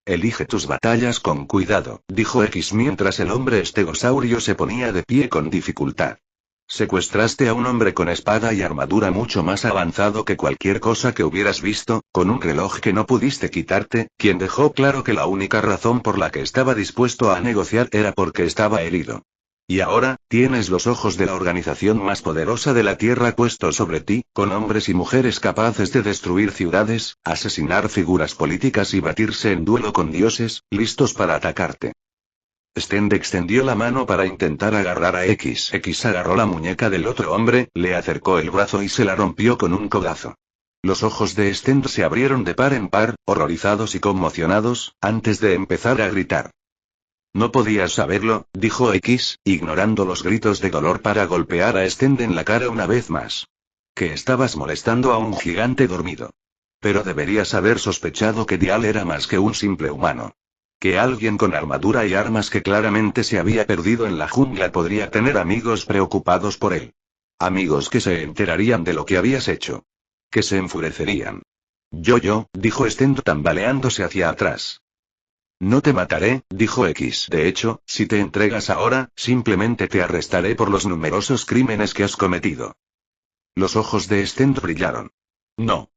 Elige tus batallas con cuidado, dijo X mientras el hombre estegosaurio se ponía de pie con dificultad. Secuestraste a un hombre con espada y armadura mucho más avanzado que cualquier cosa que hubieras visto, con un reloj que no pudiste quitarte, quien dejó claro que la única razón por la que estaba dispuesto a negociar era porque estaba herido. Y ahora, tienes los ojos de la organización más poderosa de la Tierra puestos sobre ti, con hombres y mujeres capaces de destruir ciudades, asesinar figuras políticas y batirse en duelo con dioses, listos para atacarte. Stend extendió la mano para intentar agarrar a X. X agarró la muñeca del otro hombre, le acercó el brazo y se la rompió con un codazo. Los ojos de Stend se abrieron de par en par, horrorizados y conmocionados, antes de empezar a gritar. No podías saberlo, dijo X, ignorando los gritos de dolor para golpear a Stend en la cara una vez más. Que estabas molestando a un gigante dormido. Pero deberías haber sospechado que Dial era más que un simple humano. Que alguien con armadura y armas que claramente se había perdido en la jungla podría tener amigos preocupados por él. Amigos que se enterarían de lo que habías hecho. Que se enfurecerían. Yo, dijo Stend tambaleándose hacia atrás. No te mataré, dijo X. De hecho, si te entregas ahora, simplemente te arrestaré por los numerosos crímenes que has cometido. Los ojos de Stend brillaron. No.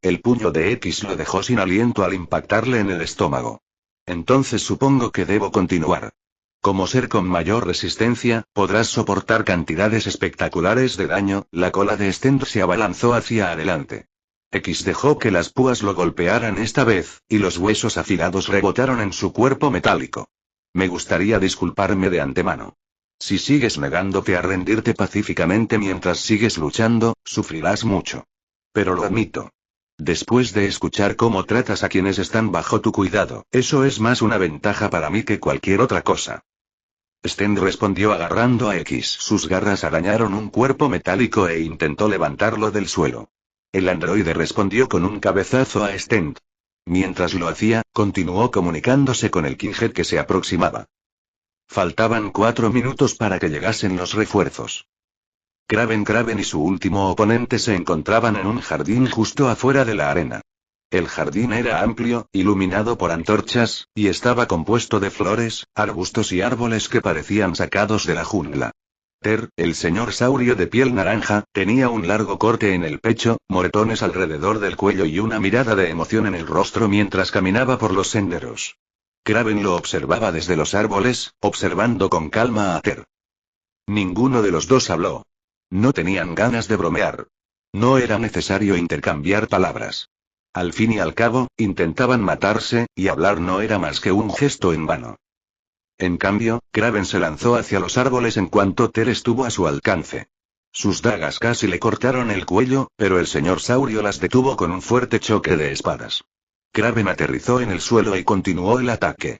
El puño de X lo dejó sin aliento al impactarle en el estómago. Entonces supongo que debo continuar. Como ser con mayor resistencia, podrás soportar cantidades espectaculares de daño. La cola de Stend se abalanzó hacia adelante. X dejó que las púas lo golpearan esta vez, y los huesos afilados rebotaron en su cuerpo metálico. Me gustaría disculparme de antemano. Si sigues negándote a rendirte pacíficamente mientras sigues luchando, sufrirás mucho. Pero lo admito. Después de escuchar cómo tratas a quienes están bajo tu cuidado, eso es más una ventaja para mí que cualquier otra cosa. Stend respondió agarrando a X. Sus garras arañaron un cuerpo metálico e intentó levantarlo del suelo. El androide respondió con un cabezazo a Stend. Mientras lo hacía, continuó comunicándose con el Kinghead que se aproximaba. Faltaban 4 minutos para que llegasen los refuerzos. Kraven y su último oponente se encontraban en un jardín justo afuera de la arena. El jardín era amplio, iluminado por antorchas, y estaba compuesto de flores, arbustos y árboles que parecían sacados de la jungla. Ter, el señor saurio de piel naranja, tenía un largo corte en el pecho, moretones alrededor del cuello y una mirada de emoción en el rostro mientras caminaba por los senderos. Kraven lo observaba desde los árboles, observando con calma a Ter. Ninguno de los dos habló. No tenían ganas de bromear. No era necesario intercambiar palabras. Al fin y al cabo, intentaban matarse, y hablar no era más que un gesto en vano. En cambio, Kraven se lanzó hacia los árboles en cuanto Ter estuvo a su alcance. Sus dagas casi le cortaron el cuello, pero el señor saurio las detuvo con un fuerte choque de espadas. Kraven aterrizó en el suelo y continuó el ataque.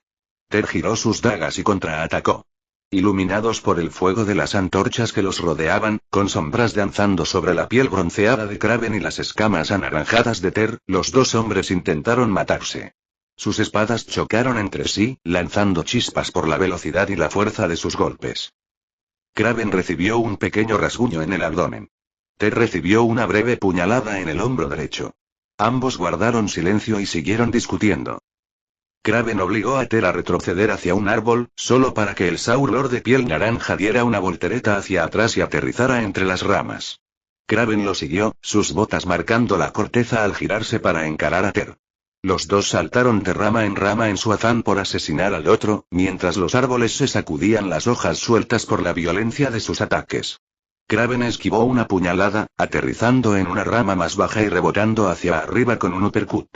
Ter giró sus dagas y contraatacó. Iluminados por el fuego de las antorchas que los rodeaban, con sombras danzando sobre la piel bronceada de Kraven y las escamas anaranjadas de Ter, los dos hombres intentaron matarse. Sus espadas chocaron entre sí, lanzando chispas por la velocidad y la fuerza de sus golpes. Kraven recibió un pequeño rasguño en el abdomen. Ter recibió una breve puñalada en el hombro derecho. Ambos guardaron silencio y siguieron discutiendo. Kraven obligó a Ter a retroceder hacia un árbol, solo para que el Saurlord de piel naranja diera una voltereta hacia atrás y aterrizara entre las ramas. Kraven lo siguió, sus botas marcando la corteza al girarse para encarar a Ter. Los dos saltaron de rama en su afán por asesinar al otro, mientras los árboles se sacudían las hojas sueltas por la violencia de sus ataques. Kraven esquivó una puñalada, aterrizando en una rama más baja y rebotando hacia arriba con un uppercut.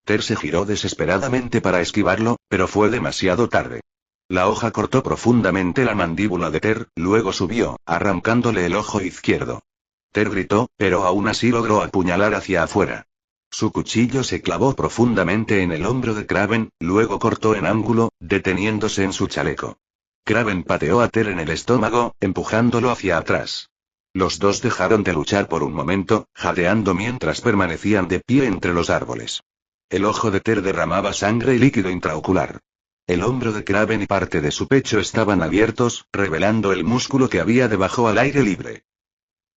Ter se giró desesperadamente para esquivarlo, pero fue demasiado tarde. La hoja cortó profundamente la mandíbula de Ter, luego subió, arrancándole el ojo izquierdo. Ter gritó, pero aún así logró apuñalar hacia afuera. Su cuchillo se clavó profundamente en el hombro de Kraven, luego cortó en ángulo, deteniéndose en su chaleco. Kraven pateó a Ter en el estómago, empujándolo hacia atrás. Los dos dejaron de luchar por un momento, jadeando mientras permanecían de pie entre los árboles. El ojo de Ter derramaba sangre y líquido intraocular. El hombro de Kraven y parte de su pecho estaban abiertos, revelando el músculo que había debajo al aire libre.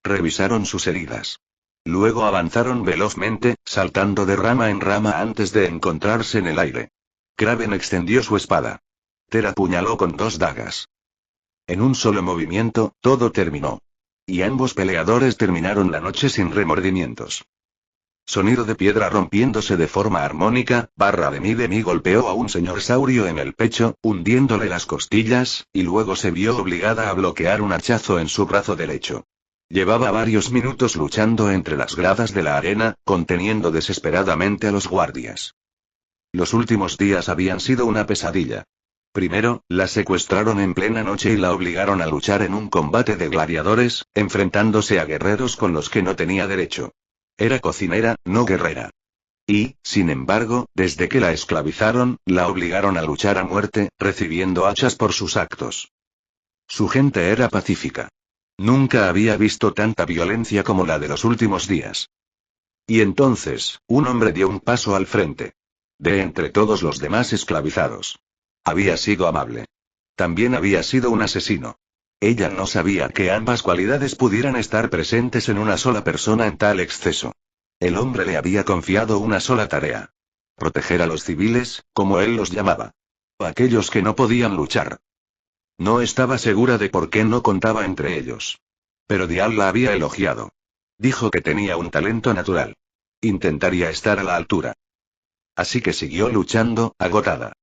Revisaron sus heridas. Luego avanzaron velozmente, saltando de rama en rama antes de encontrarse en el aire. Kraven extendió su espada. Ter apuñaló con 2 dagas. En un solo movimiento, todo terminó. Y ambos peleadores terminaron la noche sin remordimientos. Sonido de piedra rompiéndose de forma armónica, barra de mí golpeó a un señor saurio en el pecho, hundiéndole las costillas, y luego se vio obligada a bloquear un hachazo en su brazo derecho. Llevaba varios minutos luchando entre las gradas de la arena, conteniendo desesperadamente a los guardias. Los últimos días habían sido una pesadilla. Primero, la secuestraron en plena noche y la obligaron a luchar en un combate de gladiadores, enfrentándose a guerreros con los que no tenía derecho. Era cocinera, no guerrera. Y, sin embargo, desde que la esclavizaron, la obligaron a luchar a muerte, recibiendo hachas por sus actos. Su gente era pacífica. Nunca había visto tanta violencia como la de los últimos días. Y entonces, un hombre dio un paso al frente. De entre todos los demás esclavizados. Había sido amable. También había sido un asesino. Ella no sabía que ambas cualidades pudieran estar presentes en una sola persona en tal exceso. El hombre le había confiado una sola tarea. Proteger a los civiles, como él los llamaba. Aquellos que no podían luchar. No estaba segura de por qué no contaba entre ellos. Pero Dial la había elogiado. Dijo que tenía un talento natural. Intentaría estar a la altura. Así que siguió luchando, agotada.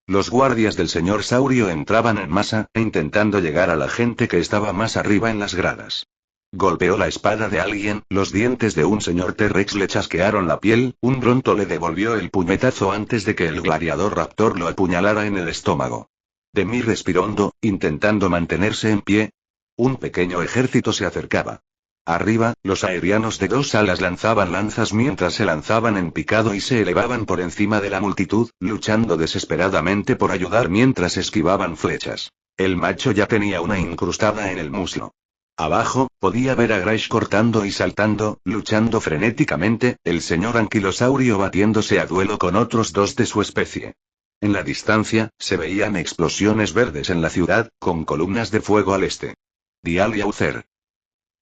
Los guardias del señor Saurio entraban en masa, intentando llegar a la gente que estaba más arriba en las gradas. Golpeó la espada de alguien, los dientes de un señor T-Rex le chasquearon la piel, un bronto le devolvió el puñetazo antes de que el gladiador raptor lo apuñalara en el estómago. Demi respiró hondo, intentando mantenerse en pie. Un pequeño ejército se acercaba. Arriba, los aerianos de 2 alas lanzaban lanzas mientras se lanzaban en picado y se elevaban por encima de la multitud, luchando desesperadamente por ayudar mientras esquivaban flechas. El macho ya tenía una incrustada en el muslo. Abajo, podía ver a Graish cortando y saltando, luchando frenéticamente, el señor anquilosaurio batiéndose a duelo con otros 2 de su especie. En la distancia, se veían explosiones verdes en la ciudad, con columnas de fuego al este. Dial y Aucer.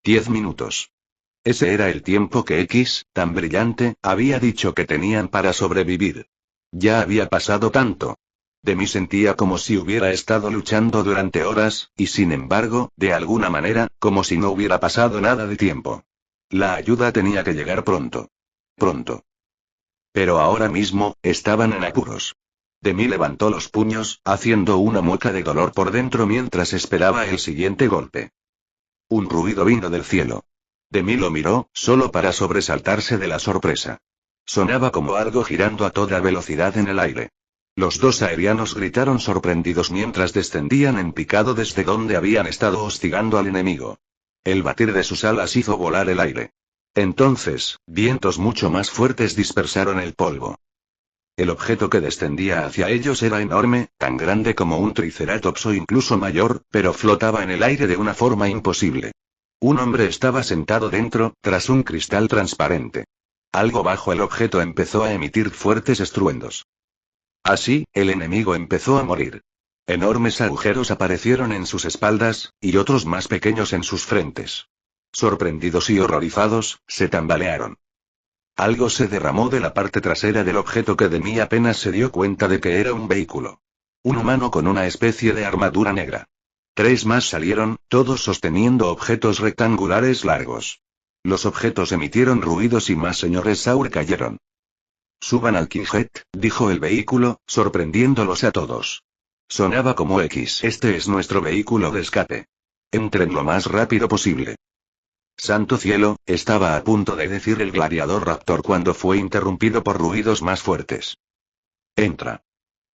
10 minutos. Ese era el tiempo que X, tan brillante, había dicho que tenían para sobrevivir. Ya había pasado tanto. Demi sentía como si hubiera estado luchando durante horas, y sin embargo, de alguna manera, como si no hubiera pasado nada de tiempo. La ayuda tenía que llegar pronto. Pronto. Pero ahora mismo, estaban en apuros. Demi levantó los puños, haciendo una mueca de dolor por dentro mientras esperaba el siguiente golpe. Un ruido vino del cielo. Demi lo miró, solo para sobresaltarse de la sorpresa. Sonaba como algo girando a toda velocidad en el aire. Los 2 aerianos gritaron sorprendidos mientras descendían en picado desde donde habían estado hostigando al enemigo. El batir de sus alas hizo volar el aire. Entonces, vientos mucho más fuertes dispersaron el polvo. El objeto que descendía hacia ellos era enorme, tan grande como un triceratops o incluso mayor, pero flotaba en el aire de una forma imposible. Un hombre estaba sentado dentro, tras un cristal transparente. Algo bajo el objeto empezó a emitir fuertes estruendos. Así, el enemigo empezó a morir. Enormes agujeros aparecieron en sus espaldas, y otros más pequeños en sus frentes. Sorprendidos y horrorizados, se tambalearon. Algo se derramó de la parte trasera del objeto que Demi apenas se dio cuenta de que era un vehículo. Un humano con una especie de armadura negra. 3 más salieron, todos sosteniendo objetos rectangulares largos. Los objetos emitieron ruidos y más señores Saur cayeron. Suban al Kingjet, dijo el vehículo, sorprendiéndolos a todos. Sonaba como X. Este es nuestro vehículo de escape. Entren lo más rápido posible. Santo cielo, estaba a punto de decir el gladiador raptor cuando fue interrumpido por ruidos más fuertes. Entra.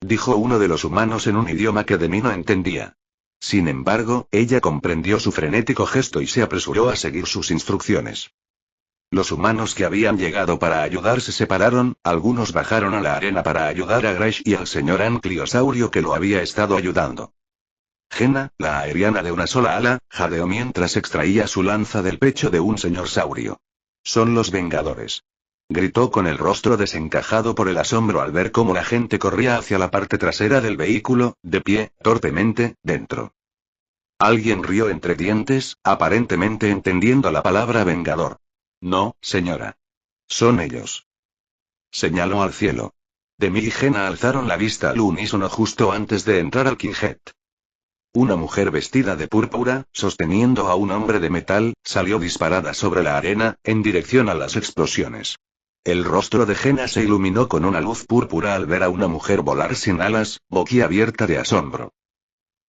Dijo uno de los humanos en un idioma que Demi no entendía. Sin embargo, ella comprendió su frenético gesto y se apresuró a seguir sus instrucciones. Los humanos que habían llegado para ayudar se separaron, algunos bajaron a la arena para ayudar a Graish y al señor anquilosaurio que lo había estado ayudando. Jenna, la aeriana de una sola ala, jadeó mientras extraía su lanza del pecho de un señor saurio. Son los Vengadores. Gritó con el rostro desencajado por el asombro al ver cómo la gente corría hacia la parte trasera del vehículo, de pie, torpemente, dentro. Alguien rió entre dientes, aparentemente entendiendo la palabra Vengador. No, señora. Son ellos. Señaló al cielo. Demi y Jenna alzaron la vista al unísono justo antes de entrar al Kinghead. Una mujer vestida de púrpura, sosteniendo a un hombre de metal, salió disparada sobre la arena, en dirección a las explosiones. El rostro de Jenna se iluminó con una luz púrpura al ver a una mujer volar sin alas, boquiabierta de asombro.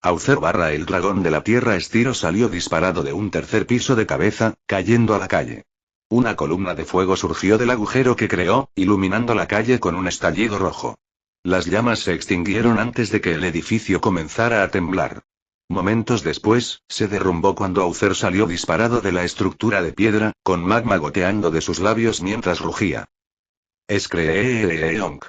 Aucer el dragón de la tierra Estiro salió disparado de un tercer piso de cabeza, cayendo a la calle. Una columna de fuego surgió del agujero que creó, iluminando la calle con un estallido rojo. Las llamas se extinguieron antes de que el edificio comenzara a temblar. Momentos después, se derrumbó cuando Aucer salió disparado de la estructura de piedra, con magma goteando de sus labios mientras rugía. Escreeonk.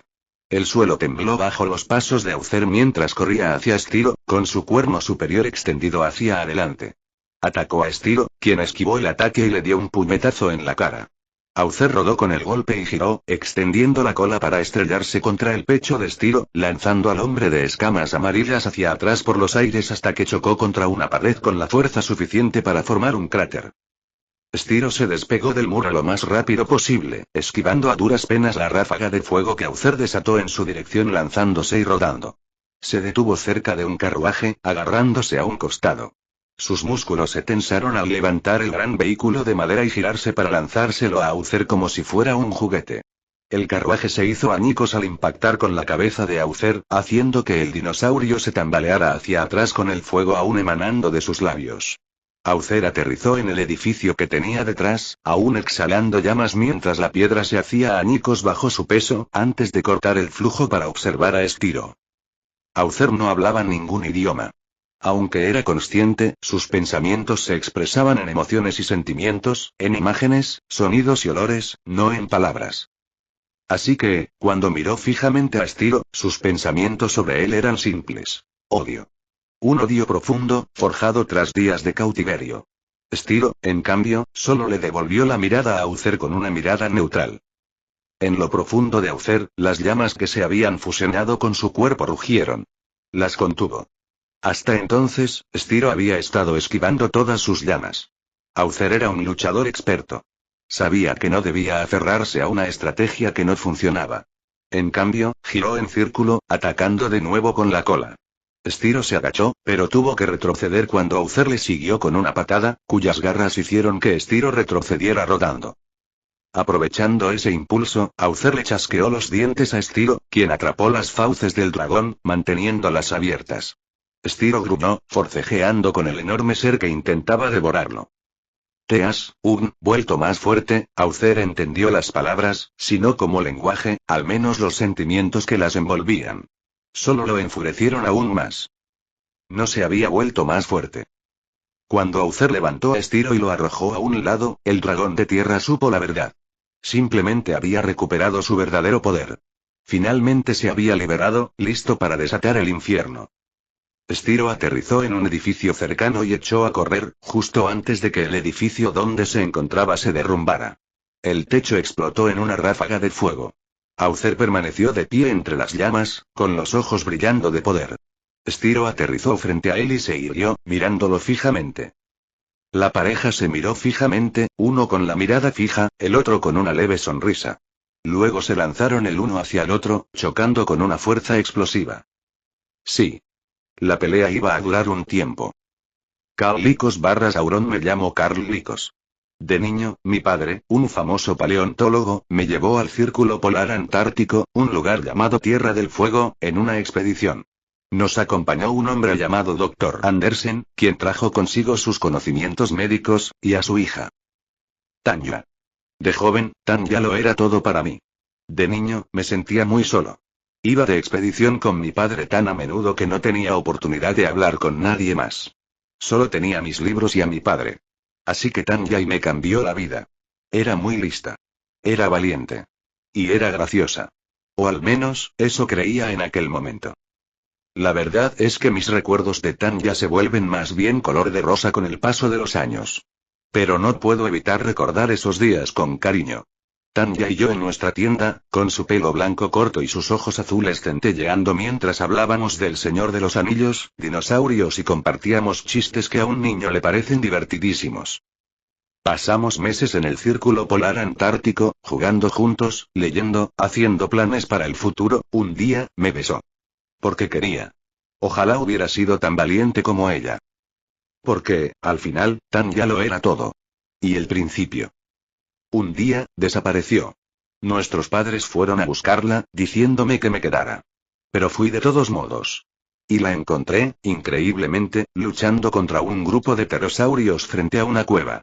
El suelo tembló bajo los pasos de Aucer mientras corría hacia Estiro, con su cuerno superior extendido hacia adelante. Atacó a Estiro, quien esquivó el ataque y le dio un puñetazo en la cara. Aucer rodó con el golpe y giró, extendiendo la cola para estrellarse contra el pecho de Estiro, lanzando al hombre de escamas amarillas hacia atrás por los aires hasta que chocó contra una pared con la fuerza suficiente para formar un cráter. Estiro se despegó del muro lo más rápido posible, esquivando a duras penas la ráfaga de fuego que Aucer desató en su dirección lanzándose y rodando. Se detuvo cerca de un carruaje, agarrándose a un costado. Sus músculos se tensaron al levantar el gran vehículo de madera y girarse para lanzárselo a Aucer como si fuera un juguete. El carruaje se hizo añicos al impactar con la cabeza de Aucer, haciendo que el dinosaurio se tambaleara hacia atrás con el fuego aún emanando de sus labios. Aucer aterrizó en el edificio que tenía detrás, aún exhalando llamas mientras la piedra se hacía añicos bajo su peso, antes de cortar el flujo para observar a Estiro. Aucer no hablaba ningún idioma. Aunque era consciente, sus pensamientos se expresaban en emociones y sentimientos, en imágenes, sonidos y olores, no en palabras. Así que, cuando miró fijamente a Estiro, sus pensamientos sobre él eran simples. Odio. Un odio profundo, forjado tras días de cautiverio. Estiro, en cambio, solo le devolvió la mirada a Aucer con una mirada neutral. En lo profundo de Aucer, las llamas que se habían fusionado con su cuerpo rugieron. Las contuvo. Hasta entonces, Estiro había estado esquivando todas sus llamas. Aucer era un luchador experto. Sabía que no debía aferrarse a una estrategia que no funcionaba. En cambio, giró en círculo, atacando de nuevo con la cola. Estiro se agachó, pero tuvo que retroceder cuando Aucer le siguió con una patada, cuyas garras hicieron que Estiro retrocediera rodando. Aprovechando ese impulso, Aucer le chasqueó los dientes a Estiro, quien atrapó las fauces del dragón, manteniéndolas abiertas. Estiro gruñó, forcejeando con el enorme ser que intentaba devorarlo. ¿Te has, vuelto más fuerte? Aucer entendió las palabras, sino como lenguaje, al menos los sentimientos que las envolvían. Solo lo enfurecieron aún más. No se había vuelto más fuerte. Cuando Aucer levantó a Estiro y lo arrojó a un lado, el dragón de tierra supo la verdad. Simplemente había recuperado su verdadero poder. Finalmente se había liberado, listo para desatar el infierno. Estiro aterrizó en un edificio cercano y echó a correr, justo antes de que el edificio donde se encontraba se derrumbara. El techo explotó en una ráfaga de fuego. Aucer permaneció de pie entre las llamas, con los ojos brillando de poder. Estiro aterrizó frente a él y se irguió, mirándolo fijamente. La pareja se miró fijamente, uno con la mirada fija, el otro con una leve sonrisa. Luego se lanzaron el uno hacia el otro, chocando con una fuerza explosiva. Sí. La pelea iba a durar un tiempo. Carl Lycos Sauron. Me llamo Carl Lycos. De niño, mi padre, un famoso paleontólogo, me llevó al Círculo Polar Antártico, un lugar llamado Tierra del Fuego, en una expedición. Nos acompañó un hombre llamado Dr. Andersen, quien trajo consigo sus conocimientos médicos, y a su hija. Tanya. De joven, Tanya lo era todo para mí. De niño, me sentía muy solo. Iba de expedición con mi padre tan a menudo que no tenía oportunidad de hablar con nadie más. Solo tenía mis libros y a mi padre. Así que Tanya me cambió la vida. Era muy lista. Era valiente. Y era graciosa. O al menos, eso creía en aquel momento. La verdad es que mis recuerdos de Tanya se vuelven más bien color de rosa con el paso de los años. Pero no puedo evitar recordar esos días con cariño. Tanya y yo en nuestra tienda, con su pelo blanco corto y sus ojos azules centelleando mientras hablábamos del Señor de los Anillos, dinosaurios y compartíamos chistes que a un niño le parecen divertidísimos. Pasamos meses en el Círculo Polar Antártico, jugando juntos, leyendo, haciendo planes para el futuro. Un día, me besó. Porque quería. Ojalá hubiera sido tan valiente como ella. Porque, al final, Tanya lo era todo. Y el principio. Un día, desapareció. Nuestros padres fueron a buscarla, diciéndome que me quedara. Pero fui de todos modos. Y la encontré, increíblemente, luchando contra un grupo de pterosaurios frente a una cueva.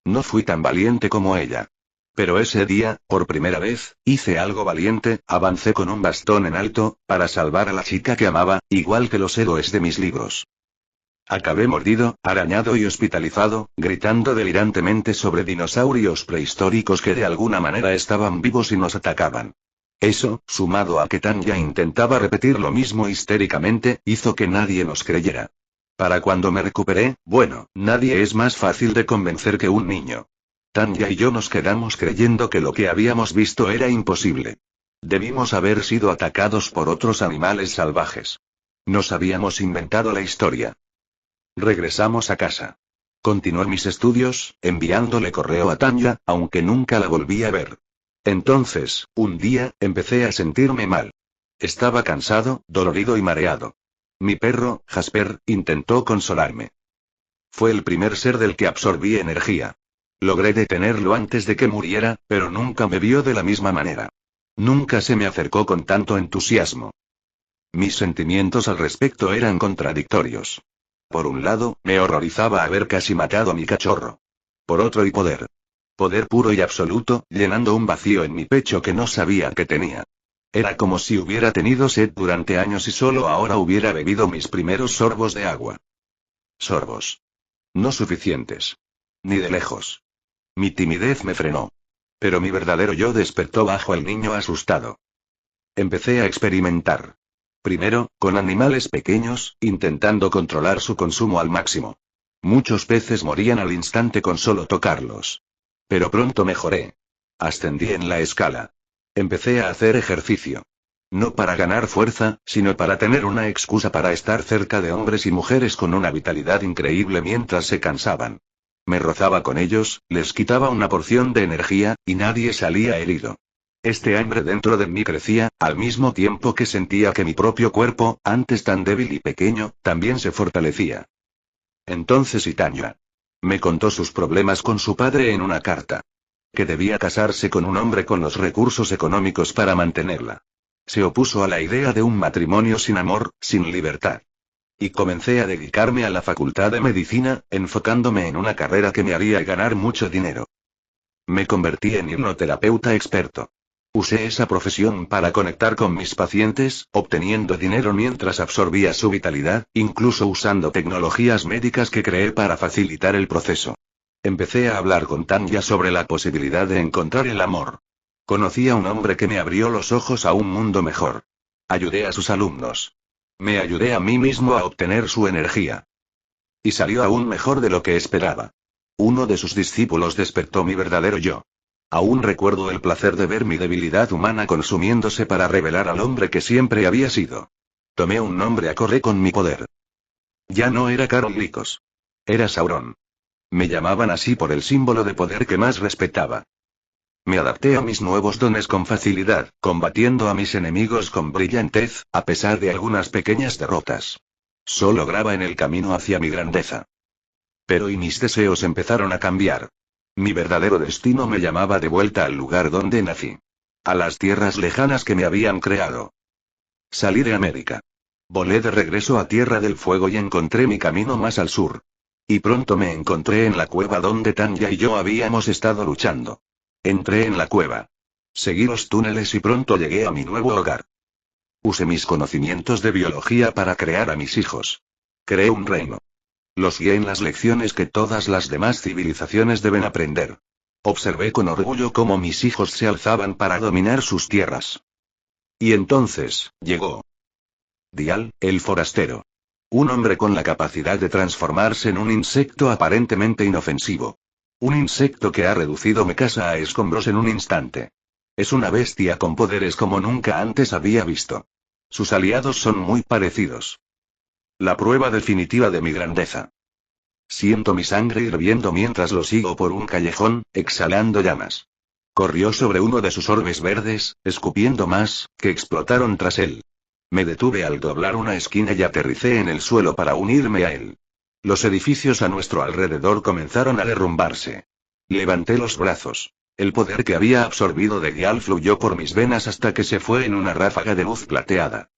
No fui tan valiente como ella. Pero ese día, por primera vez, hice algo valiente, avancé con un bastón en alto, para salvar a la chica que amaba, igual que los héroes de mis libros. Acabé mordido, arañado y hospitalizado, gritando delirantemente sobre dinosaurios prehistóricos que de alguna manera estaban vivos y nos atacaban. Eso, sumado a que Tanya intentaba repetir lo mismo histéricamente, hizo que nadie nos creyera. Para cuando me recuperé, bueno, nadie es más fácil de convencer que un niño. Tanya y yo nos quedamos creyendo que lo que habíamos visto era imposible. Debimos haber sido atacados por otros animales salvajes. Nos habíamos inventado la historia. Regresamos a casa. Continué mis estudios, enviándole correo a Tanya, aunque nunca la volví a ver. Entonces, un día, empecé a sentirme mal. Estaba cansado, dolorido y mareado. Mi perro, Jasper, intentó consolarme. Fue el primer ser del que absorbí energía. Logré detenerlo antes de que muriera, pero nunca me vio de la misma manera. Nunca se me acercó con tanto entusiasmo. Mis sentimientos al respecto eran contradictorios. Por un lado, me horrorizaba haber casi matado a mi cachorro. Por otro, y poder. Poder puro y absoluto, llenando un vacío en mi pecho que no sabía que tenía. Era como si hubiera tenido sed durante años y solo ahora hubiera bebido mis primeros sorbos de agua. Sorbos. No suficientes. Ni de lejos. Mi timidez me frenó. Pero mi verdadero yo despertó bajo el niño asustado. Empecé a experimentar. Primero, con animales pequeños, intentando controlar su consumo al máximo. Muchos peces morían al instante con solo tocarlos. Pero pronto mejoré. Ascendí en la escala. Empecé a hacer ejercicio. No para ganar fuerza, sino para tener una excusa para estar cerca de hombres y mujeres con una vitalidad increíble mientras se cansaban. Me rozaba con ellos, les quitaba una porción de energía, y nadie salía herido. Este hambre dentro de mí crecía, al mismo tiempo que sentía que mi propio cuerpo, antes tan débil y pequeño, también se fortalecía. Entonces Tanya me contó sus problemas con su padre en una carta. Que debía casarse con un hombre con los recursos económicos para mantenerla. Se opuso a la idea de un matrimonio sin amor, sin libertad. Y comencé a dedicarme a la facultad de medicina, enfocándome en una carrera que me haría ganar mucho dinero. Me convertí en hipnoterapeuta experto. Usé esa profesión para conectar con mis pacientes, obteniendo dinero mientras absorbía su vitalidad, incluso usando tecnologías médicas que creé para facilitar el proceso. Empecé a hablar con Tanya sobre la posibilidad de encontrar el amor. Conocí a un hombre que me abrió los ojos a un mundo mejor. Ayudé a sus alumnos. Me ayudé a mí mismo a obtener su energía. Y salió aún mejor de lo que esperaba. Uno de sus discípulos despertó mi verdadero yo. Aún recuerdo el placer de ver mi debilidad humana consumiéndose para revelar al hombre que siempre había sido. Tomé un nombre acorde con mi poder. Ya no era Carol Licos. Era Sauron. Me llamaban así por el símbolo de poder que más respetaba. Me adapté a mis nuevos dones con facilidad, combatiendo a mis enemigos con brillantez, a pesar de algunas pequeñas derrotas. Solo lograba en el camino hacia mi grandeza. Pero y mis deseos empezaron a cambiar. Mi verdadero destino me llamaba de vuelta al lugar donde nací. A las tierras lejanas que me habían creado. Salí de América. Volé de regreso a Tierra del Fuego y encontré mi camino más al sur. Y pronto me encontré en la cueva donde Tanya y yo habíamos estado luchando. Entré en la cueva. Seguí los túneles y pronto llegué a mi nuevo hogar. Usé mis conocimientos de biología para crear a mis hijos. Creé un reino. Los guié en las lecciones que todas las demás civilizaciones deben aprender. Observé con orgullo cómo mis hijos se alzaban para dominar sus tierras. Y entonces, llegó Dial, el forastero. Un hombre con la capacidad de transformarse en un insecto aparentemente inofensivo. Un insecto que ha reducido mi casa a escombros en un instante. Es una bestia con poderes como nunca antes había visto. Sus aliados son muy parecidos. La prueba definitiva de mi grandeza. Siento mi sangre hirviendo mientras lo sigo por un callejón, exhalando llamas. Corrió sobre uno de sus orbes verdes, escupiendo más, que explotaron tras él. Me detuve al doblar una esquina y aterricé en el suelo para unirme a él. Los edificios a nuestro alrededor comenzaron a derrumbarse. Levanté los brazos. El poder que había absorbido de Dial fluyó por mis venas hasta que se fue en una ráfaga de luz plateada.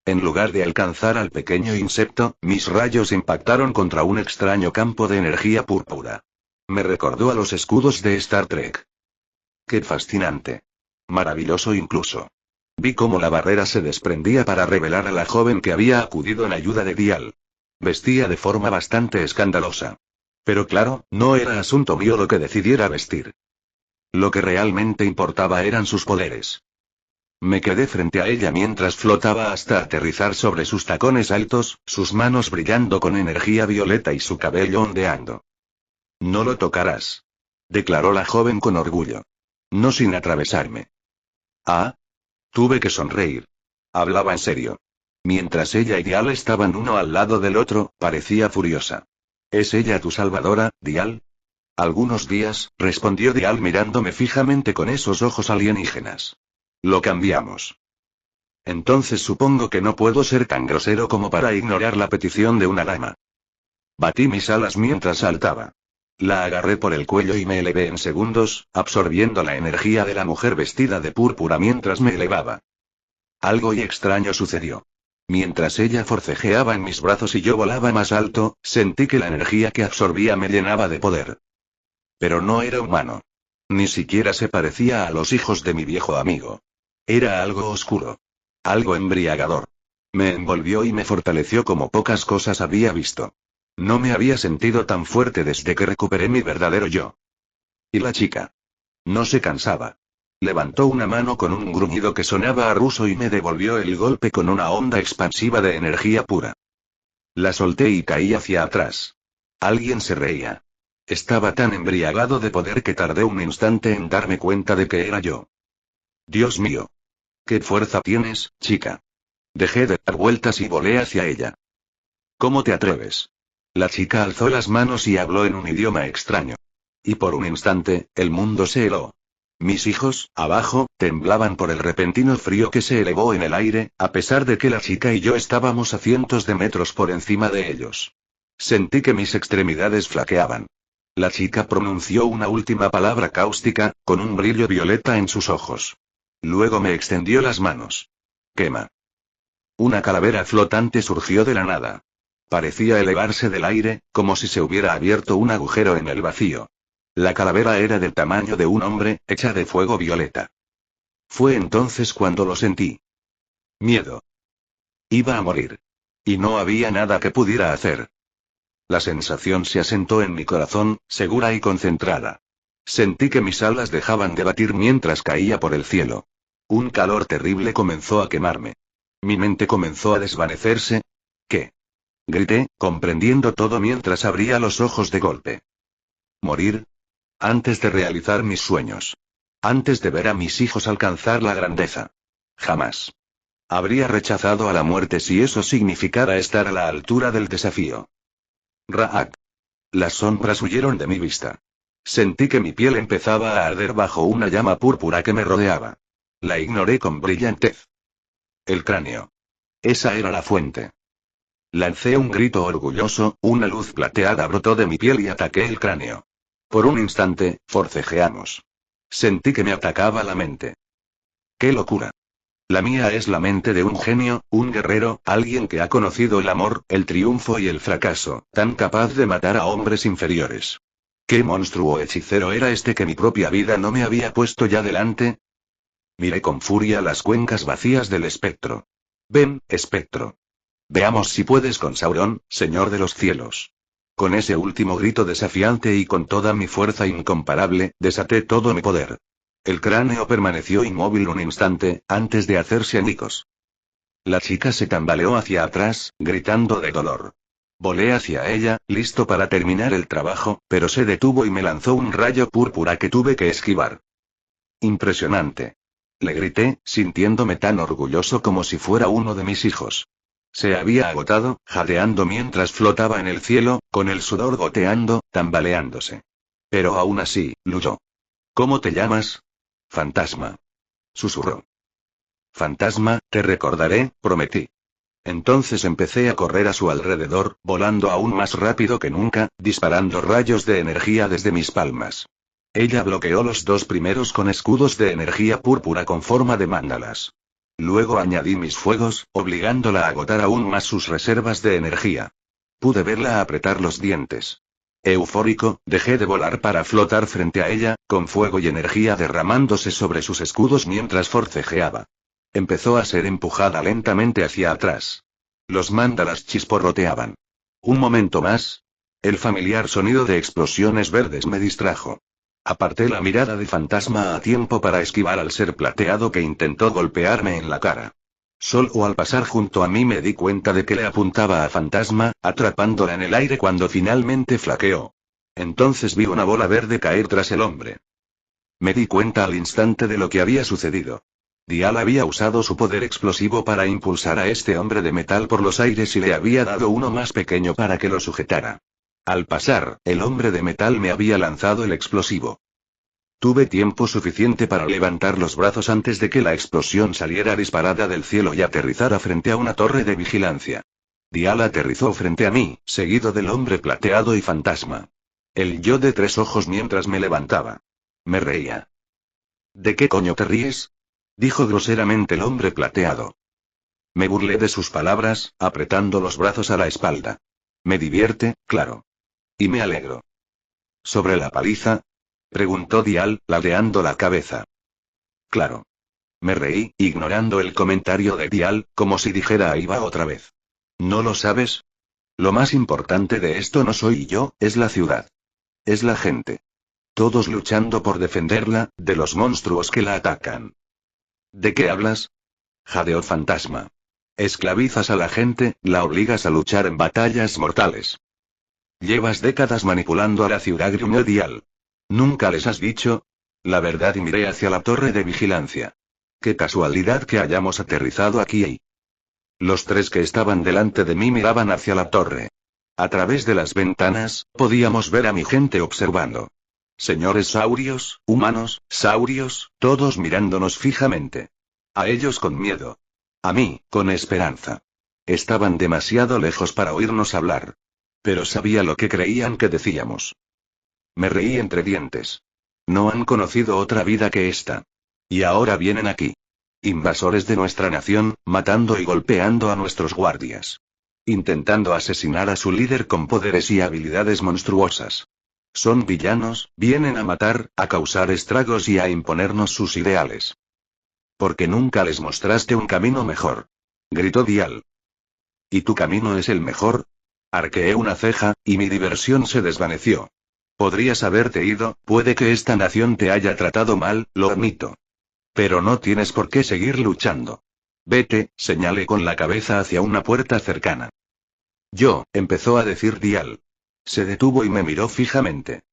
En lugar de alcanzar al pequeño insecto, mis rayos impactaron contra un extraño campo de energía púrpura. Me recordó a los escudos de Star Trek. ¡Qué fascinante! Maravilloso incluso. Vi cómo la barrera se desprendía para revelar a la joven que había acudido en ayuda de Dial. Vestía de forma bastante escandalosa. Pero claro, no era asunto mío lo que decidiera vestir. Lo que realmente importaba eran sus poderes. Me quedé frente a ella mientras flotaba hasta aterrizar sobre sus tacones altos, sus manos brillando con energía violeta y su cabello ondeando. No lo tocarás, declaró la joven con orgullo. No sin atravesarme. Ah. Tuve que sonreír. Hablaba en serio. Mientras ella y Dial estaban uno al lado del otro, parecía furiosa. ¿Es ella tu salvadora, Dial? Algunos días, respondió Dial mirándome fijamente con esos ojos alienígenas. Lo cambiamos. Entonces supongo que no puedo ser tan grosero como para ignorar la petición de una dama. Batí mis alas mientras saltaba. La agarré por el cuello y me elevé en segundos, absorbiendo la energía de la mujer vestida de púrpura mientras me elevaba. Algo extraño sucedió. Mientras ella forcejeaba en mis brazos y yo volaba más alto, sentí que la energía que absorbía me llenaba de poder. Pero no era humano. Ni siquiera se parecía a los hijos de mi viejo amigo. Era algo oscuro. Algo embriagador. Me envolvió y me fortaleció como pocas cosas había visto. No me había sentido tan fuerte desde que recuperé mi verdadero yo. Y la chica. No se cansaba. Levantó una mano con un gruñido que sonaba a ruso y me devolvió el golpe con una onda expansiva de energía pura. La solté y caí hacia atrás. Alguien se reía. Estaba tan embriagado de poder que tardé un instante en darme cuenta de que era yo. Dios mío. ¿Qué fuerza tienes, chica? Dejé de dar vueltas y volé hacia ella. ¿Cómo te atreves? La chica alzó las manos y habló en un idioma extraño. Y por un instante, el mundo se heló. Mis hijos, abajo, temblaban por el repentino frío que se elevó en el aire, a pesar de que la chica y yo estábamos a cientos de metros por encima de ellos. Sentí que mis extremidades flaqueaban. La chica pronunció una última palabra cáustica, con un brillo violeta en sus ojos. Luego me extendió las manos. Quema. Una calavera flotante surgió de la nada. Parecía elevarse del aire, como si se hubiera abierto un agujero en el vacío. La calavera era del tamaño de un hombre, hecha de fuego violeta. Fue entonces cuando lo sentí. Miedo. Iba a morir. Y no había nada que pudiera hacer. La sensación se asentó en mi corazón, segura y concentrada. Sentí que mis alas dejaban de batir mientras caía por el cielo. Un calor terrible comenzó a quemarme. Mi mente comenzó a desvanecerse. ¿Qué? Grité, comprendiendo todo mientras abría los ojos de golpe. ¿Morir? Antes de realizar mis sueños. Antes de ver a mis hijos alcanzar la grandeza. Jamás. Habría rechazado a la muerte si eso significara estar a la altura del desafío. Raak. Las sombras huyeron de mi vista. Sentí que mi piel empezaba a arder bajo una llama púrpura que me rodeaba. La ignoré con brillantez. El cráneo. Esa era la fuente. Lancé un grito orgulloso, una luz plateada brotó de mi piel y ataqué el cráneo. Por un instante, forcejeamos. Sentí que me atacaba la mente. ¡Qué locura! La mía es la mente de un genio, un guerrero, alguien que ha conocido el amor, el triunfo y el fracaso, tan capaz de matar a hombres inferiores. ¿Qué monstruo hechicero era este que mi propia vida no me había puesto ya delante? Miré con furia las cuencas vacías del espectro. Ven, espectro. Veamos si puedes con Sauron, señor de los cielos. Con ese último grito desafiante y con toda mi fuerza incomparable, desaté todo mi poder. El cráneo permaneció inmóvil un instante, antes de hacerse añicos. La chica se tambaleó hacia atrás, gritando de dolor. Volé hacia ella, listo para terminar el trabajo, pero se detuvo y me lanzó un rayo púrpura que tuve que esquivar. Impresionante. Le grité, sintiéndome tan orgulloso como si fuera uno de mis hijos. Se había agotado, jadeando mientras flotaba en el cielo, con el sudor goteando, tambaleándose. Pero aún así, luchó. ¿Cómo te llamas? Fantasma. Susurró. Fantasma, te recordaré, prometí. Entonces empecé a correr a su alrededor, volando aún más rápido que nunca, disparando rayos de energía desde mis palmas. Ella bloqueó los dos primeros con escudos de energía púrpura con forma de mandalas. Luego añadí mis fuegos, obligándola a agotar aún más sus reservas de energía. Pude verla apretar los dientes. Eufórico, dejé de volar para flotar frente a ella, con fuego y energía derramándose sobre sus escudos mientras forcejeaba. Empezó a ser empujada lentamente hacia atrás. Los mandalas chisporroteaban. Un momento más. El familiar sonido de explosiones verdes me distrajo. Aparté la mirada de Fantasma a tiempo para esquivar al ser plateado que intentó golpearme en la cara. Solo al pasar junto a mí me di cuenta de que le apuntaba a Fantasma, atrapándola en el aire cuando finalmente flaqueó. Entonces vi una bola verde caer tras el hombre. Me di cuenta al instante de lo que había sucedido. Dial había usado su poder explosivo para impulsar a este hombre de metal por los aires y le había dado uno más pequeño para que lo sujetara. Al pasar, el hombre de metal me había lanzado el explosivo. Tuve tiempo suficiente para levantar los brazos antes de que la explosión saliera disparada del cielo y aterrizara frente a una torre de vigilancia. Dial aterrizó frente a mí, seguido del hombre plateado y Fantasma. El yo de tres ojos mientras me levantaba. Me reía. ¿De qué coño te ríes? Dijo groseramente el hombre plateado. Me burlé de sus palabras, apretando los brazos a la espalda. Me divierte, claro. Y me alegro. ¿Sobre la paliza? Preguntó Dial, ladeando la cabeza. Claro. Me reí, ignorando el comentario de Dial, como si dijera ahí va otra vez. ¿No lo sabes? Lo más importante de esto no soy yo, es la ciudad. Es la gente. Todos luchando por defenderla, de los monstruos que la atacan. ¿De qué hablas? Jadeó Fantasma. Esclavizas a la gente, la obligas a luchar en batallas mortales. Llevas décadas manipulando a la ciudad, gruñó Dial. ¿Nunca les has dicho? La verdad, y miré hacia la torre de vigilancia. Qué casualidad que hayamos aterrizado aquí. Los tres que estaban delante de mí miraban hacia la torre. A través de las ventanas, podíamos ver a mi gente observando. Señores saurios, humanos, saurios, todos mirándonos fijamente. A ellos con miedo. A mí, con esperanza. Estaban demasiado lejos para oírnos hablar. Pero sabía lo que creían que decíamos. Me reí entre dientes. No han conocido otra vida que esta. Y ahora vienen aquí. Invasores de nuestra nación, matando y golpeando a nuestros guardias. Intentando asesinar a su líder con poderes y habilidades monstruosas. Son villanos, vienen a matar, a causar estragos y a imponernos sus ideales. Porque nunca les mostraste un camino mejor. Gritó Dial. ¿Y tu camino es el mejor? Arqueé una ceja, y mi diversión se desvaneció. Podrías haberte ido, puede que esta nación te haya tratado mal, lo admito. Pero no tienes por qué seguir luchando. Vete, señalé con la cabeza hacia una puerta cercana. Empezó a decir Dial. Se detuvo y me miró fijamente.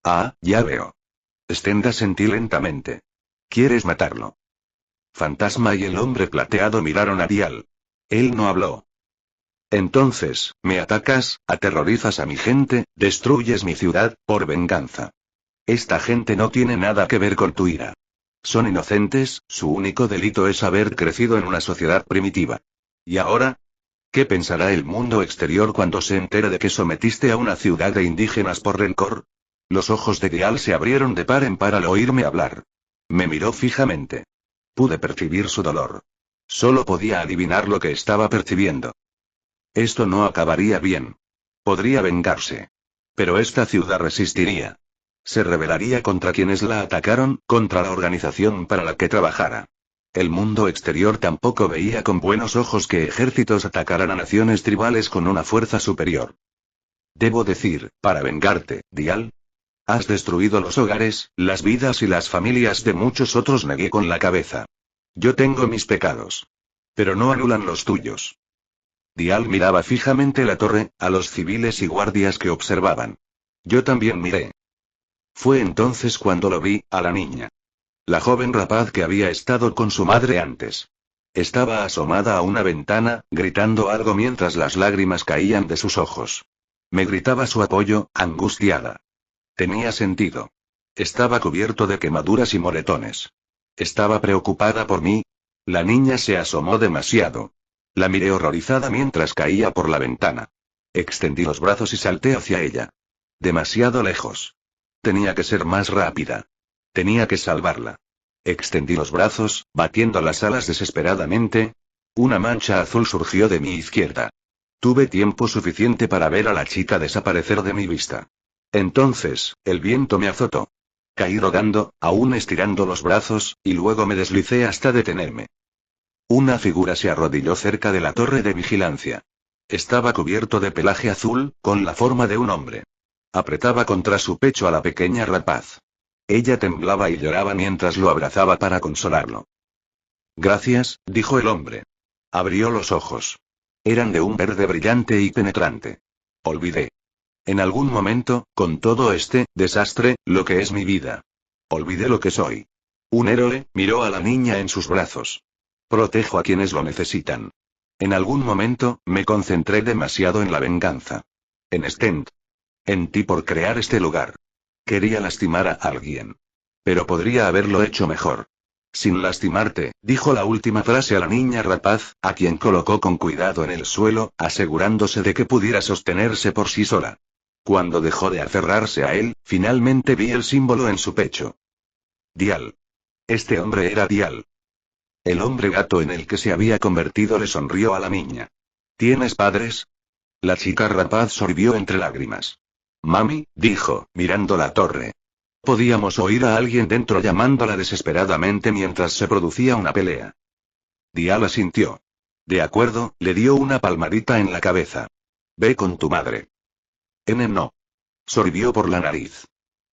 Ah, ya veo. Stenda sentí lentamente. ¿Quieres matarlo? Fantasma y el hombre plateado miraron a Dial. Él no habló. Entonces, me atacas, aterrorizas a mi gente, destruyes mi ciudad, por venganza. Esta gente no tiene nada que ver con tu ira. Son inocentes, su único delito es haber crecido en una sociedad primitiva. ¿Y ahora? ¿Qué pensará el mundo exterior cuando se entere de que sometiste a una ciudad de indígenas por rencor? Los ojos de Dial se abrieron de par en par al oírme hablar. Me miró fijamente. Pude percibir su dolor. Solo podía adivinar lo que estaba percibiendo. Esto no acabaría bien. Podría vengarse. Pero esta ciudad resistiría. Se rebelaría contra quienes la atacaron, contra la organización para la que trabajara. El mundo exterior tampoco veía con buenos ojos que ejércitos atacaran a naciones tribales con una fuerza superior. Debo decir, para vengarte, Dial. Has destruido los hogares, las vidas y las familias de muchos otros, negué con la cabeza. Yo tengo mis pecados. Pero no anulan los tuyos. Dial miraba fijamente la torre, a los civiles y guardias que observaban. Yo también miré. Fue entonces cuando lo vi, a la niña. La joven rapaz que había estado con su madre antes. Estaba asomada a una ventana, gritando algo mientras las lágrimas caían de sus ojos. Me gritaba su apoyo, angustiada. Tenía sentido. Estaba cubierto de quemaduras y moretones. Estaba preocupada por mí. La niña se asomó demasiado. La miré horrorizada mientras caía por la ventana. Extendí los brazos y salté hacia ella. Demasiado lejos. Tenía que ser más rápida. Tenía que salvarla. Extendí los brazos, batiendo las alas desesperadamente. Una mancha azul surgió de mi izquierda. Tuve tiempo suficiente para ver a la chica desaparecer de mi vista. Entonces, el viento me azotó. Caí rodando, aún estirando los brazos, y luego me deslicé hasta detenerme. Una figura se arrodilló cerca de la torre de vigilancia. Estaba cubierto de pelaje azul, con la forma de un hombre. Apretaba contra su pecho a la pequeña rapaz. Ella temblaba y lloraba mientras lo abrazaba para consolarlo. Gracias, dijo el hombre. Abrió los ojos. Eran de un verde brillante y penetrante. Olvidé. En algún momento, con todo este desastre, lo que es mi vida. Olvidé lo que soy. Un héroe, miró a la niña en sus brazos. Protejo a quienes lo necesitan. En algún momento, me concentré demasiado en la venganza. En Stent. En ti por crear este lugar. Quería lastimar a alguien. Pero podría haberlo hecho mejor. Sin lastimarte, dijo la última frase a la niña rapaz, a quien colocó con cuidado en el suelo, asegurándose de que pudiera sostenerse por sí sola. Cuando dejó de aferrarse a él, finalmente vi el símbolo en su pecho. Dial. Este hombre era Dial. El hombre gato en el que se había convertido le sonrió a la niña. ¿Tienes padres? La chica rapaz sorbió entre lágrimas. Mami, dijo, mirando la torre. Podíamos oír a alguien dentro llamándola desesperadamente mientras se producía una pelea. Dial asintió. De acuerdo, le dio una palmadita en la cabeza. Ve con tu madre. No. Sorbió por la nariz.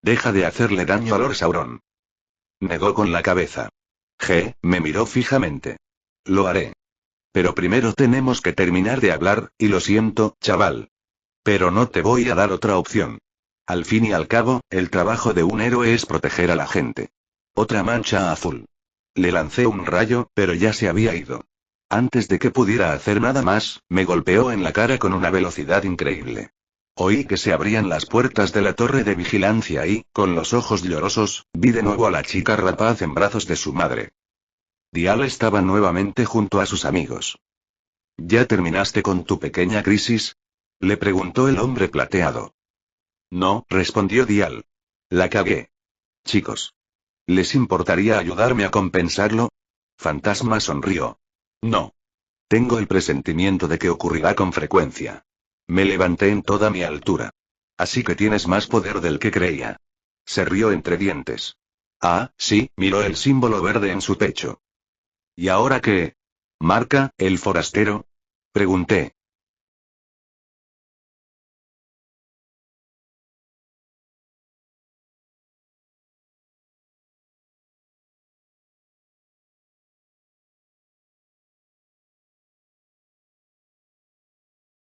Deja de hacerle daño a Lord Sauron. Negó con la cabeza. Me miró fijamente. Lo haré. Pero primero tenemos que terminar de hablar, y lo siento, chaval. Pero no te voy a dar otra opción. Al fin y al cabo, el trabajo de un héroe es proteger a la gente. Otra mancha azul. Le lancé un rayo, pero ya se había ido. Antes de que pudiera hacer nada más, me golpeó en la cara con una velocidad increíble. Oí que se abrían las puertas de la torre de vigilancia y, con los ojos llorosos, vi de nuevo a la chica rapaz en brazos de su madre. Dial estaba nuevamente junto a sus amigos. ¿Ya terminaste con tu pequeña crisis? Le preguntó el hombre plateado. No, respondió Dial. La cagué. Chicos. ¿Les importaría ayudarme a compensarlo? Fantasma sonrió. No. Tengo el presentimiento de que ocurrirá con frecuencia. Me levanté en toda mi altura. Así que tienes más poder del que creía. Se rió entre dientes. Ah, sí, miró el símbolo verde en su pecho. ¿Y ahora qué? ¿Marca, el forastero? Pregunté.